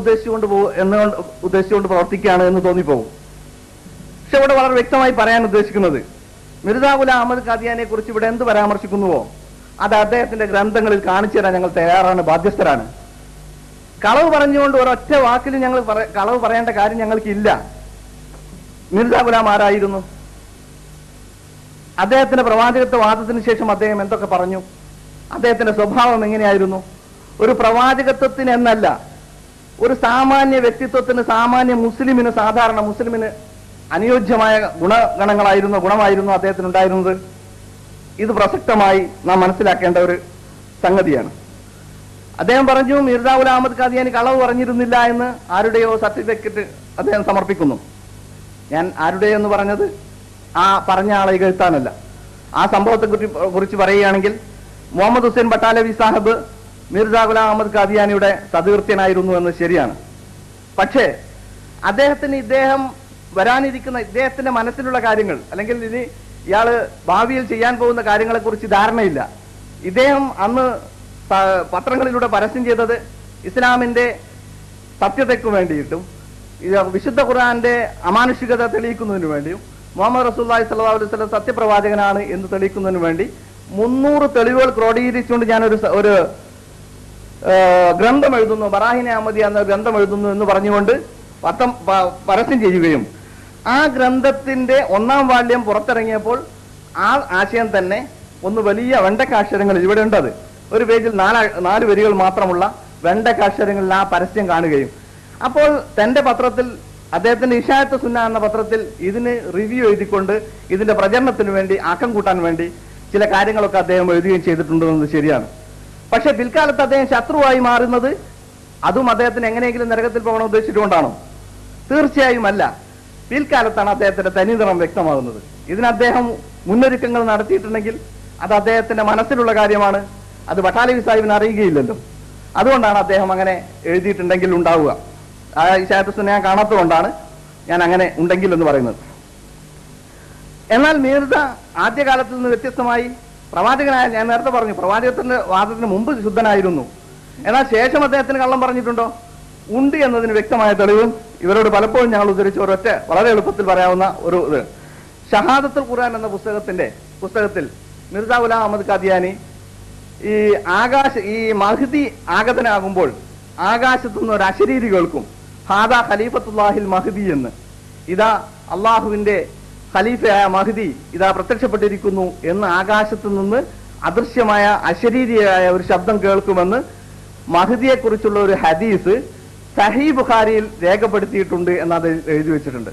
ഉദ്ദേശിച്ചുകൊണ്ട് പ്രവർത്തിക്കുകയാണ് എന്ന് തോന്നിപ്പോകും. പക്ഷെ ഇവിടെ വളരെ വ്യക്തമായി പറയാൻ ഉദ്ദേശിക്കുന്നത്, മിർസ ഗുലാം അഹമ്മദ് ഖാദിയാനിയെ കുറിച്ച് ഇവിടെ എന്ത് പരാമർശിക്കുന്നുവോ അത് അദ്ദേഹത്തിന്റെ ഗ്രന്ഥങ്ങളിൽ കാണിച്ചു തരാൻ ഞങ്ങൾ തയ്യാറാണ്, ബാധ്യസ്ഥരാണ്. കളവ് പറഞ്ഞുകൊണ്ട് ഒരൊറ്റ വാക്കിലും ഞങ്ങൾ കളവ് പറയേണ്ട കാര്യം ഞങ്ങൾക്കില്ല. മിർസ ഗുലാം ആരായിരുന്നു? അദ്ദേഹത്തിന്റെ പ്രവാചകത്വ വാദത്തിന് ശേഷം അദ്ദേഹം എന്തൊക്കെ പറഞ്ഞു? അദ്ദേഹത്തിന്റെ സ്വഭാവം എങ്ങനെയായിരുന്നു? ഒരു പ്രവാചകത്വത്തിന് എന്നല്ല, ഒരു സാമാന്യ വ്യക്തിത്വത്തിന്, സാമാന്യ മുസ്ലിമിന്, സാധാരണ മുസ്ലിമിന് അനുയോജ്യമായ ഗുണമായിരുന്നു അദ്ദേഹത്തിന് ഉണ്ടായിരുന്നത്. ഇത് പ്രസക്തമായി നാം മനസ്സിലാക്കേണ്ട ഒരു സംഗതിയാണ്. അദ്ദേഹം പറഞ്ഞു മിർസ ഗുലാം അഹമ്മദ് ഖാദിയാനി കളവ് പറഞ്ഞിരുന്നില്ല എന്ന് ആരുടെയോ സർട്ടിഫിക്കറ്റ് അദ്ദേഹം സമർപ്പിക്കുന്നു. ഞാൻ ആരുടെയോ എന്ന് പറഞ്ഞത് ആ പറഞ്ഞ ആളെ ഇകഴ്ത്താനല്ല. ആ സംഭവത്തെ കുറിച്ച് പറയുകയാണെങ്കിൽ മുഹമ്മദ് ഹുസൈൻ ബട്ടാലവി സാഹിബ് മിർസ ഗുലാം അഹമ്മദ് ഖാദിയാനിയുടെ സതീർത്ഥ്യനായിരുന്നു എന്ന് ശരിയാണ്. പക്ഷേ ഇദ്ദേഹം വരാനിരിക്കുന്ന ഇദ്ദേഹത്തിന്റെ മനസ്സിലുള്ള കാര്യങ്ങൾ, അല്ലെങ്കിൽ ഇനി ഇയാള് ഭാവിയിൽ ചെയ്യാൻ പോകുന്ന കാര്യങ്ങളെ കുറിച്ച് ധാരണയില്ല. ഇദ്ദേഹം അന്ന് പത്രങ്ങളിലൂടെ പരസ്യം ചെയ്തത് ഇസ്ലാമിന്റെ സത്യതയ്ക്കു വേണ്ടിയിട്ടും വിശുദ്ധ ഖുർആന്റെ അമാനുഷികത തെളിയിക്കുന്നതിനു വേണ്ടിയും മുഹമ്മദ് റസൂലുള്ളാഹി സ്വല്ലല്ലാഹു അലൈഹി വസല്ലം സത്യപ്രവാചകനാണ് എന്ന് തെളിയിക്കുന്നതിനു വേണ്ടി 300 തെളിവുകൾ ക്രോഡീകരിച്ചുകൊണ്ട് ഞാൻ ഒരു ഗ്രന്ഥം എഴുതുന്നു, ബറാഹിനെ അഹമ്മദിയ എന്ന ഗ്രന്ഥം എഴുതുന്നു എന്ന് പറഞ്ഞുകൊണ്ട് പരസ്യം ചെയ്യുകയും ആ ഗ്രന്ഥത്തിന്റെ 1-ാം വാല്യം പുറത്തിറങ്ങിയപ്പോൾ ആ ആശയം തന്നെ ഒന്ന് വലിയ വെണ്ടക്കാക്ഷരങ്ങളിൽ ഇവിടെ ഉണ്ടത്, ഒരു പേജിൽ 4 വരികൾ മാത്രമുള്ള വെണ്ടക്കാക്ഷരങ്ങളിൽ ആ പരസ്യം കാണുകയും, അപ്പോൾ തന്റെ പത്രത്തിൽ, അദ്ദേഹത്തിന്റെ ഇശാഅത്ത് സുന്ന എന്ന പത്രത്തിൽ ഇതിന് റിവ്യൂ എഴുതിക്കൊണ്ട് ഇതിന്റെ പ്രചരണത്തിന് വേണ്ടി, ആക്കം കൂട്ടാൻ വേണ്ടി ചില കാര്യങ്ങളൊക്കെ അദ്ദേഹം എഴുതുകയും ചെയ്തിട്ടുണ്ടെന്നത് ശരിയാണ്. പക്ഷെ പിൽക്കാലത്ത് അദ്ദേഹം ശത്രുവായി മാറുന്നത് അതും അദ്ദേഹത്തിന് എങ്ങനെയെങ്കിലും നരകത്തിൽ പോകണം ഉദ്ദേശിച്ചുകൊണ്ടാണോ? തീർച്ചയായും അല്ല. പിൽക്കാലത്താണ് അദ്ദേഹത്തിന്റെ തനിനിറം വ്യക്തമാകുന്നത്. ഇതിന് അദ്ദേഹം മുന്നൊരുക്കങ്ങൾ നടത്തിയിട്ടുണ്ടെങ്കിൽ അത് അദ്ദേഹത്തിന്റെ മനസ്സിലുള്ള കാര്യമാണ്, അത് ബട്ടാലവി സാഹിബിന് അറിയുകയില്ലല്ലോ. അതുകൊണ്ടാണ് അദ്ദേഹം അങ്ങനെ എഴുതിയിട്ടുണ്ടെങ്കിൽ ഉണ്ടാവുക. ആ ഇശാഅത്ത് സുന്ന ഞാൻ കാണാത്തതുകൊണ്ടാണ് ഞാൻ അങ്ങനെ ഉണ്ടെങ്കിൽ എന്ന് പറയുന്നത്. എന്നാൽ മീർസ ആദ്യകാലത്തിൽ നിന്ന് വ്യത്യസ്തമായി പ്രവാചകനായ, ഞാൻ നേരത്തെ പറഞ്ഞു പ്രവാചകത്തിന്റെ വാദത്തിന് മുമ്പ് ശുദ്ധനായിരുന്നു. എന്നാൽ ശേഷം അദ്ദേഹത്തിന് കള്ളം പറഞ്ഞിട്ടുണ്ടോ? ഉണ്ട് എന്നതിന് വ്യക്തമായ തെളിവ് ഇവരോട് പലപ്പോഴും ഞങ്ങൾ ഉദ്ധരിച്ച ഒരൊറ്റ വളരെ എളുപ്പത്തിൽ പറയാവുന്ന ഒരു ഇത്, ഷഹാദത്തുൽ ഖുർആൻ എന്ന പുസ്തകത്തിൽ മിർസ ഗുലാം അഹമ്മദ് ഖാദിയാനി ഈ മഹ്ദി ആഗതനാകുമ്പോൾ ആകാശത്തു നിന്ന് ഒരു അശരീരി കേൾക്കും, ഹാദാ ഖലീഫത്തുല്ലാഹിൽ മഹ്ദി എന്ന്. ഇതാ അള്ളാഹുവിന്റെ ഖലീഫയായ മഹ്ദി ഇതാ പ്രത്യക്ഷപ്പെട്ടിരിക്കുന്നു എന്ന് ആകാശത്തു നിന്ന് അദൃശ്യമായ അശരീരിയായ ഒരു ശബ്ദം കേൾക്കുമെന്ന് മഹ്ദിയെ കുറിച്ചുള്ള ഒരു ഹദീസ് സഹീഹ് ബുഖാരിയിൽ രേഖപ്പെടുത്തിയിട്ടുണ്ട് എന്ന് അത് എഴുതി വെച്ചിട്ടുണ്ട്.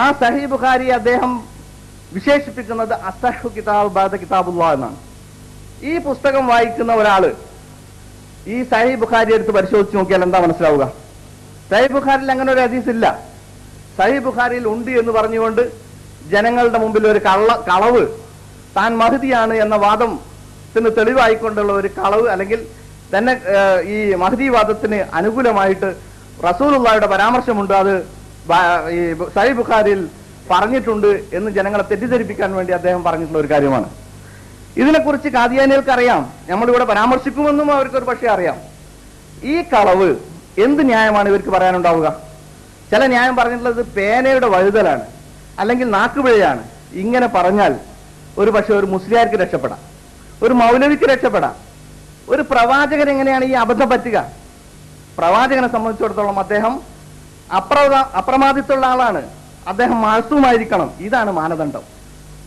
ആ സഹീഹ് ബുഖാരി അദ്ദേഹം വിശേഷിപ്പിക്കുന്നത് അസഹു കിതാബ് ബഅദ കിതാബുല്ലാഹ് എന്നാണ്. ഈ പുസ്തകം വായിക്കുന്ന ഒരാള് ഈ സഹീഹ് ബുഖാരി എടുത്ത് പരിശോധിച്ച് നോക്കിയാൽ എന്താ മനസ്സിലാവുക? സഹീഹ് ബുഖാരിയിൽ അങ്ങനെ ഒരു ഹദീസ് ഇല്ല. സഹീഹ് ബുഖാരിയിൽ ഉണ്ട് എന്ന് പറഞ്ഞുകൊണ്ട് ജനങ്ങളുടെ മുമ്പിൽ ഒരു കളവ്, താൻ മഹ്ദിയാണ് എന്ന വാദത്തിന് തെളിവായിക്കൊണ്ടുള്ള ഒരു കളവ്, അല്ലെങ്കിൽ തന്നെ ഈ മഹ്ദി വാദത്തിന് അനുകൂലമായിട്ട് റസൂലുള്ളാഹിയുടെ പരാമർശമുണ്ട്, അത് ഈ സഹീഹ് ബുഖാരിയിൽ പറഞ്ഞിട്ടുണ്ട് എന്ന് ജനങ്ങളെ തെറ്റിദ്ധരിപ്പിക്കാൻ വേണ്ടി അദ്ദേഹം പറഞ്ഞിട്ടുള്ള ഒരു കാര്യമാണ്. ഇതിനെക്കുറിച്ച് ഖാദിയാനികൾക്ക് അറിയാം, നമ്മളിവിടെ പരാമർശിക്കുമെന്നും അവർക്ക് ഒരു പക്ഷേ അറിയാം. ഈ കളവ് എന്ത് ന്യായമാണ് ഇവർക്ക് പറയാനുണ്ടാവുക? ചില ന്യായം പറഞ്ഞിട്ടുള്ളത് പേനയുടെ വഴുതലാണ്, അല്ലെങ്കിൽ നാക്കുപിഴയാണ്. ഇങ്ങനെ പറഞ്ഞാൽ ഒരു പക്ഷെ ഒരു മുസ്ലിയാർക്ക് രക്ഷപ്പെടാം, ഒരു മൗലവിക്ക് രക്ഷപ്പെടാം. ഒരു പ്രവാചകൻ എങ്ങനെയാണ് ഈ അബദ്ധം പറ്റുക? പ്രവാചകനെ സംബന്ധിച്ചിടത്തോളം അദ്ദേഹം അപ്രമാദിത്വമുള്ള ആളാണ്, അദ്ദേഹം മാസൂമായിരിക്കണം. ഇതാണ് മാനദണ്ഡം.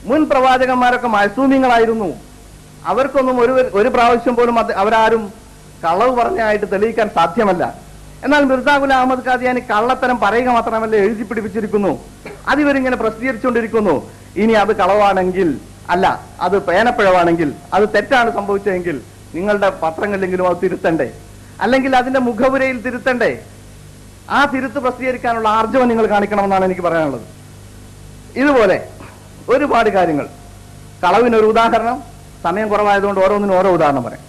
മുൻ പ്രവാചകന്മാരൊക്കെ മാസൂമിങ്ങളായിരുന്നു. അവർക്കൊന്നും ഒരു പ്രാവശ്യം പോലും അവരാരും കളവ് പറഞ്ഞായിട്ട് തെളിയിക്കാൻ സാധ്യമല്ല. എന്നാൽ മിർസ ഗുലാം അഹമ്മദ് ഖാദിയാനി കള്ളത്തരം പറയുക മാത്രമല്ല, എഴുതി പിടിപ്പിച്ചിരിക്കുന്നു, അതിവരിങ്ങനെ പ്രസിദ്ധീകരിച്ചുകൊണ്ടിരിക്കുന്നു. ഇനി അത് കളവാണെങ്കിൽ, അല്ല അത് പേനപ്പിഴവാണെങ്കിൽ, അത് തെറ്റാണ് സംഭവിച്ചതെങ്കിൽ നിങ്ങളുടെ പത്രങ്ങളിലെങ്കിലും അത് തിരുത്തണ്ടേ, അല്ലെങ്കിൽ അതിന്റെ മുഖവുരയിൽ തിരുത്തണ്ടേ? ആ തിരുത്ത് പ്രസിദ്ധീകരിക്കാനുള്ള ആർജവം നിങ്ങൾ കാണിക്കണമെന്നാണ് എനിക്ക് പറയാനുള്ളത്. ഇതുപോലെ ഒരുപാട് കാര്യങ്ങൾ. കളവിനൊരു ഉദാഹരണം, സമയം കുറവായതുകൊണ്ട് ഓരോന്നിനും ഓരോ ഉദാഹരണം പറയാം.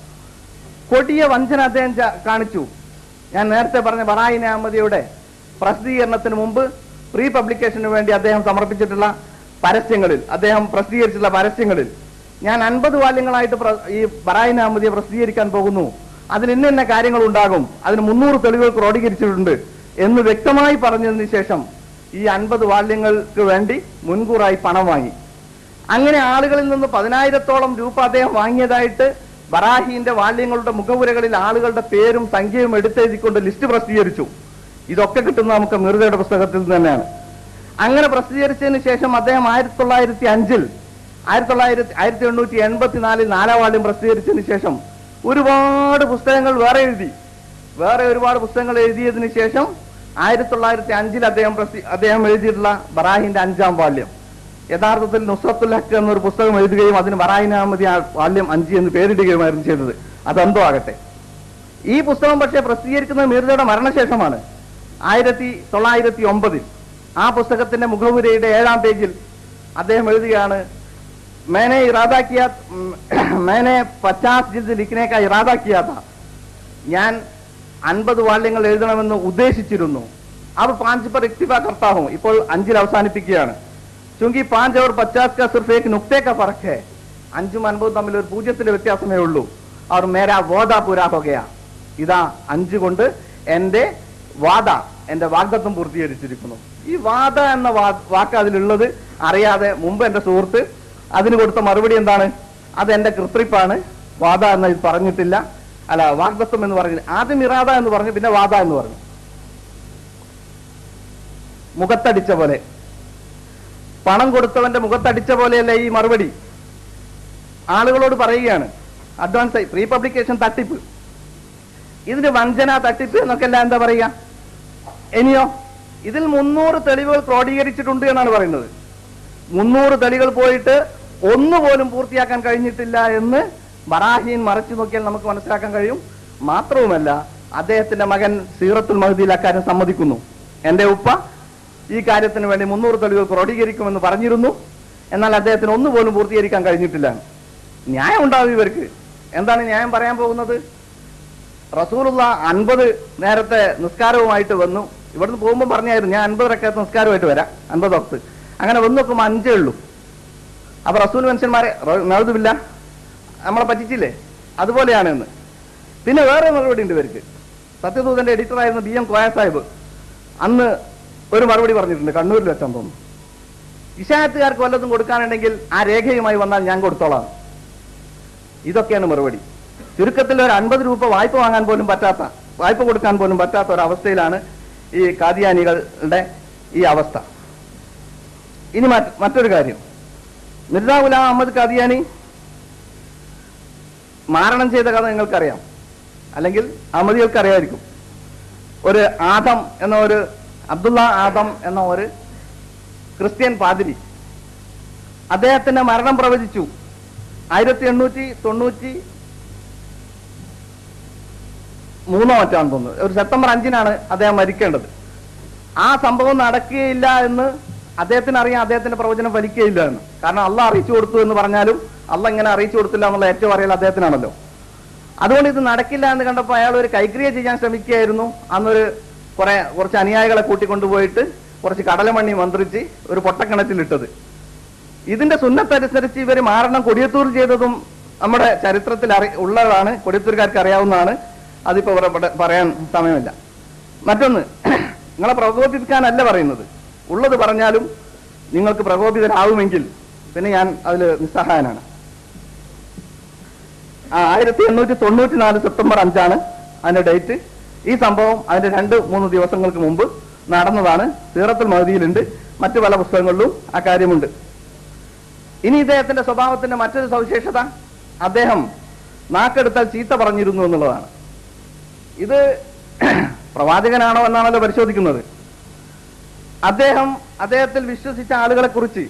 കൊടിയ വഞ്ചന അദ്ദേഹം കാണിച്ചു. ഞാൻ നേരത്തെ പറഞ്ഞ ബറായിൻ അഹമ്മദിയുടെ പ്രസിദ്ധീകരണത്തിന് മുമ്പ് പ്രീ പബ്ലിക്കേഷന് വേണ്ടി അദ്ദേഹം സമർപ്പിച്ചിട്ടുള്ള പരസ്യങ്ങളിൽ, അദ്ദേഹം പ്രസിദ്ധീകരിച്ചിട്ടുള്ള പരസ്യങ്ങളിൽ, ഞാൻ 50 വാല്യങ്ങളായിട്ട് ഈ ബറായിൻ അഹമ്മദിയെ പ്രസിദ്ധീകരിക്കാൻ പോകുന്നു, അതിന് ഇന്ന കാര്യങ്ങൾ ഉണ്ടാകും, അതിന് 300 തെളിവുകൾ ക്രോഡീകരിച്ചിട്ടുണ്ട് എന്ന് വ്യക്തമായി പറഞ്ഞതിന് ശേഷം ഈ 50 വാല്യങ്ങൾക്ക് വേണ്ടി മുൻകൂറായി പണം വാങ്ങി. അങ്ങനെ ആളുകളിൽ നിന്ന് 10,000-ഓളം രൂപ അദ്ദേഹം വാങ്ങിയതായിട്ട് ബറാഹിന്റെ വാല്യങ്ങളുടെ മുഖവുരകളിൽ ആളുകളുടെ പേരും സംഖ്യയും എടുത്തെഴുതിക്കൊണ്ട് ലിസ്റ്റ് പ്രസിദ്ധീകരിച്ചു. ഇതൊക്കെ കിട്ടുന്ന നമുക്ക് മിർസയുടെ പുസ്തകത്തിൽ നിന്ന് തന്നെയാണ്. അങ്ങനെ പ്രസിദ്ധീകരിച്ചതിന് ശേഷം അദ്ദേഹം 1884 4 വാല്യം പ്രസിദ്ധീകരിച്ചതിന് ശേഷം ഒരുപാട് പുസ്തകങ്ങൾ വേറെ ഒരുപാട് പുസ്തകങ്ങൾ എഴുതിയതിനു ശേഷം 1905 അദ്ദേഹം എഴുതിയിട്ടുള്ള ബറാഹിന്റെ 5-ാം വാല്യം, യഥാർത്ഥത്തിൽ നുസ്രത്തുൽ ഹഖ് എന്നൊരു പുസ്തകം എഴുതുകയും അതിന് ബറായിൻ അഹമ്മദി വാല്യം 5 എന്ന് പേരിടുകയുമായിരുന്നു ചെയ്തത്. അതെന്തോ ആകട്ടെ. ഈ പുസ്തകം പക്ഷേ പ്രസിദ്ധീകരിക്കുന്നത് മിർസയുടെ മരണശേഷമാണ്, 1909. ആ പുസ്തകത്തിന്റെ മുഖവുരയുടെ 7-ാം പേജിൽ അദ്ദേഹം എഴുതുകയാണ്, मैंने 50 ജിൽദ് ലിഖ്നെ കാ ഇറാദ കിയാ താ, ഞാൻ 50 വാല്യങ്ങൾ എഴുതണമെന്ന് ഉദ്ദേശിച്ചിരുന്നു. अब 5 पर इक्तिफा करता हूं, ഇപ്പോൾ 5-ൽ അവസാനിപ്പിക്കുകയാണ്. चूंकि 5 और 50 का सिर्फ एक नुक्ते का फर्क है, 5ഉം 50ഉം തമ്മിൽ ഒരു 0-ന്റെ വ്യത്യാസമേ ഉള്ളൂ. और मेरा वादा पूरा हो गया, ഇതാ 5 കൊണ്ട് എന്റെ വാഗ്ദത്തം പൂർത്തീകരിച്ചിരിക്കുന്നു. ഈ വാദ എന്ന വാക്ക് അതിലുള്ളത് അറിയാതെ മുമ്പ് എന്റെ സുഹൃത്ത് അതിന് കൊടുത്ത മറുപടി എന്താണ്? അത് എന്റെ കൃത്രിപ്പാണ്, വാദ എന്ന് പറഞ്ഞിട്ടില്ല, അല്ല വാഗ്ദത്തം എന്ന് പറഞ്ഞു. ആദ്യം ഇറാദ എന്ന് പറഞ്ഞു, പിന്നെ വാദ എന്ന് പറഞ്ഞു. മുഖത്തടിച്ച പോലെ പണം കൊടുത്തവന്റെ മുഖത്തടിച്ച പോലെയല്ല ഈ മറുപടി. ആളുകളോട് പറയുകയാണ് അഡ്വാൻസ് പ്രീ പബ്ലിക്കേഷൻ തട്ടിപ്പ്, ഇതിന് വഞ്ചന തട്ടിപ്പ് എന്നൊക്കെ എല്ലാം എന്താ പറയുക. ഇനിയോ ഇതിൽ 300 തെളിവുകൾ ക്രോഡീകരിച്ചിട്ടുണ്ട് എന്നാണ് പറയുന്നത്. 300 തെളിവുകൾ പോയിട്ട് ഒന്നുപോലും പൂർത്തിയാക്കാൻ കഴിഞ്ഞിട്ടില്ല എന്ന് ബറാഹീൻ മറച്ചു നോക്കിയാൽ നമുക്ക് മനസ്സിലാക്കാൻ കഴിയും. മാത്രവുമല്ല, അദ്ദേഹത്തിന്റെ മകൻ സീറത്തുൽ മഹദിയിൽ അക്കാര്യം സമ്മതിക്കുന്നു. എന്റെ ഉപ്പ ഈ കാര്യത്തിന് വേണ്ടി 300 തെളിവുകൾ ക്രോഡീകരിക്കുമെന്ന് പറഞ്ഞിരുന്നു, എന്നാൽ അദ്ദേഹത്തിന് ഒന്നുപോലും പൂർത്തീകരിക്കാൻ കഴിഞ്ഞിട്ടില്ല. ന്യായം ഉണ്ടാവും ഇവർക്ക്. എന്താണ് ന്യായം പറയാൻ പോകുന്നത്? റസൂലുള്ള 50 നേരത്തെ നിസ്കാരവുമായിട്ട് വന്നു. ഇവിടുന്ന് പോകുമ്പോൾ പറഞ്ഞായിരുന്നു ഞാൻ 50 റക്അത്ത് നിസ്കാരമായിട്ട് വരാം, 50 വക്ത്. അങ്ങനെ വന്നു നോക്കുമ്പോൾ 5 ഉള്ളൂ. അപ്പൊ റസൂൽ മനുഷ്യന്മാരെ നഴുതുമില്ല, നമ്മളെ പറ്റിച്ചില്ലേ, അതുപോലെയാണ് എന്ന്. പിന്നെ വേറെ മറുപടി ഉണ്ട് ഇവർക്ക്. സത്യദൂതന്റെ എഡിറ്ററായിരുന്ന BM കോയ സാഹിബ് അന്ന് ഒരു മറുപടി പറഞ്ഞിട്ടുണ്ട്, കണ്ണൂരിൽ വെച്ചാൻ തോന്നുന്നു. ഇശായത്തുകാർക്ക് വല്ലതും കൊടുക്കാനുണ്ടെങ്കിൽ ആ രേഖയുമായി വന്നാൽ ഞാൻ കൊടുത്തോളാം. ഇതൊക്കെയാണ് മറുപടി. ചുരുക്കത്തിൽ ഒരു 50 രൂപ വായ്പ വാങ്ങാൻ പോലും പറ്റാത്ത, വായ്പ കൊടുക്കാൻ പോലും പറ്റാത്ത ഒരു അവസ്ഥയിലാണ് ഈ ഖാദിയാനികളുടെ ഈ അവസ്ഥ. ഇനി മറ്റൊരു കാര്യം, മിർസാ ഗുലാം അഹമ്മദ് ഖാദിയാനി മാരണം ചെയ്ത കഥ നിങ്ങൾക്കറിയാം, അല്ലെങ്കിൽ അഹമ്മദികൾക്ക് അറിയായിരിക്കും. ഒരു ആദം എന്ന ഒരു അബ്ദുള്ള ആദം എന്ന ഒരു ക്രിസ്ത്യൻ പാതിരി അദ്ദേഹത്തിന്റെ മരണം പ്രവചിച്ചു. 1893 മറ്റാണ് തോന്നുന്നത്, ഒരു സെപ്റ്റംബർ 5-നാണ് അദ്ദേഹം മരിക്കേണ്ടത്. ആ സംഭവം നടക്കുകയില്ല എന്ന് അദ്ദേഹത്തിന് അറിയാം, അദ്ദേഹത്തിന്റെ പ്രവചനം ഫലിക്കുകയില്ല എന്ന്. കാരണം അള്ളാഹ് അറിയിച്ചു കൊടുത്തു എന്ന് പറഞ്ഞാലും അള്ളാഹ് ഇങ്ങനെ അറിയിച്ചു കൊടുത്തില്ല എന്നുള്ള ഏറ്റവും അറിയൽ അദ്ദേഹത്തിനാണല്ലോ. അതുകൊണ്ട് ഇത് നടക്കില്ല എന്ന് കണ്ടപ്പോൾ അയാൾ ഒരു കൈക്രിയ ചെയ്യാൻ ശ്രമിക്കുകയായിരുന്നു. അന്നൊരു കുറച്ച് അനുയായികളെ കൂട്ടിക്കൊണ്ടുപോയിട്ട് കുറച്ച് കടലമണ്ണി മന്ത്രിച്ച് ഒരു പൊട്ടക്കിണറ്റിലിട്ടത്. ഇതിന്റെ സുന്നത്തനുസരിച്ച് ഇവർ മാരണം കൊടിയത്തൂർ ചെയ്തതും നമ്മുടെ ചരിത്രത്തിൽ ഉള്ളതാണ്, കൊടിയത്തൂർക്കാർക്ക് അറിയാവുന്നതാണ്. അതിപ്പോ പറയാൻ സമയമില്ല. മറ്റൊന്ന്, നിങ്ങളെ പ്രകോപിപ്പിക്കാനല്ല പറയുന്നത്, ഉള്ളത് പറഞ്ഞാലും നിങ്ങൾക്ക് പ്രകോപിതരാവുമെങ്കിൽ പിന്നെ ഞാൻ അതിൽ നിസ്സഹായനാണ്. 1894 സെപ്റ്റംബർ 5 അതിന്റെ ഡേറ്റ്. ഈ സംഭവം അതിന്റെ 2-3 ദിവസങ്ങൾക്ക് മുമ്പ് നടന്നതാണ്. സീറത്തുൽ മഹദിയിലുണ്ട്, മറ്റു പല പുസ്തകങ്ങളിലും ആ കാര്യമുണ്ട്. ഇനി ഇദ്ദേഹത്തിന്റെ സ്വഭാവത്തിന്റെ മറ്റൊരു സവിശേഷത, അദ്ദേഹം നാക്കെടുത്താൽ ചീത്ത പറഞ്ഞിരുന്നു എന്നുള്ളതാണ്. ഇത് പ്രവാചകനാണോ എന്നാണല്ലോ പരിശോധിക്കുന്നത്. അദ്ദേഹത്തിൽ വിശ്വസിച്ച ആളുകളെ കുറിച്ച്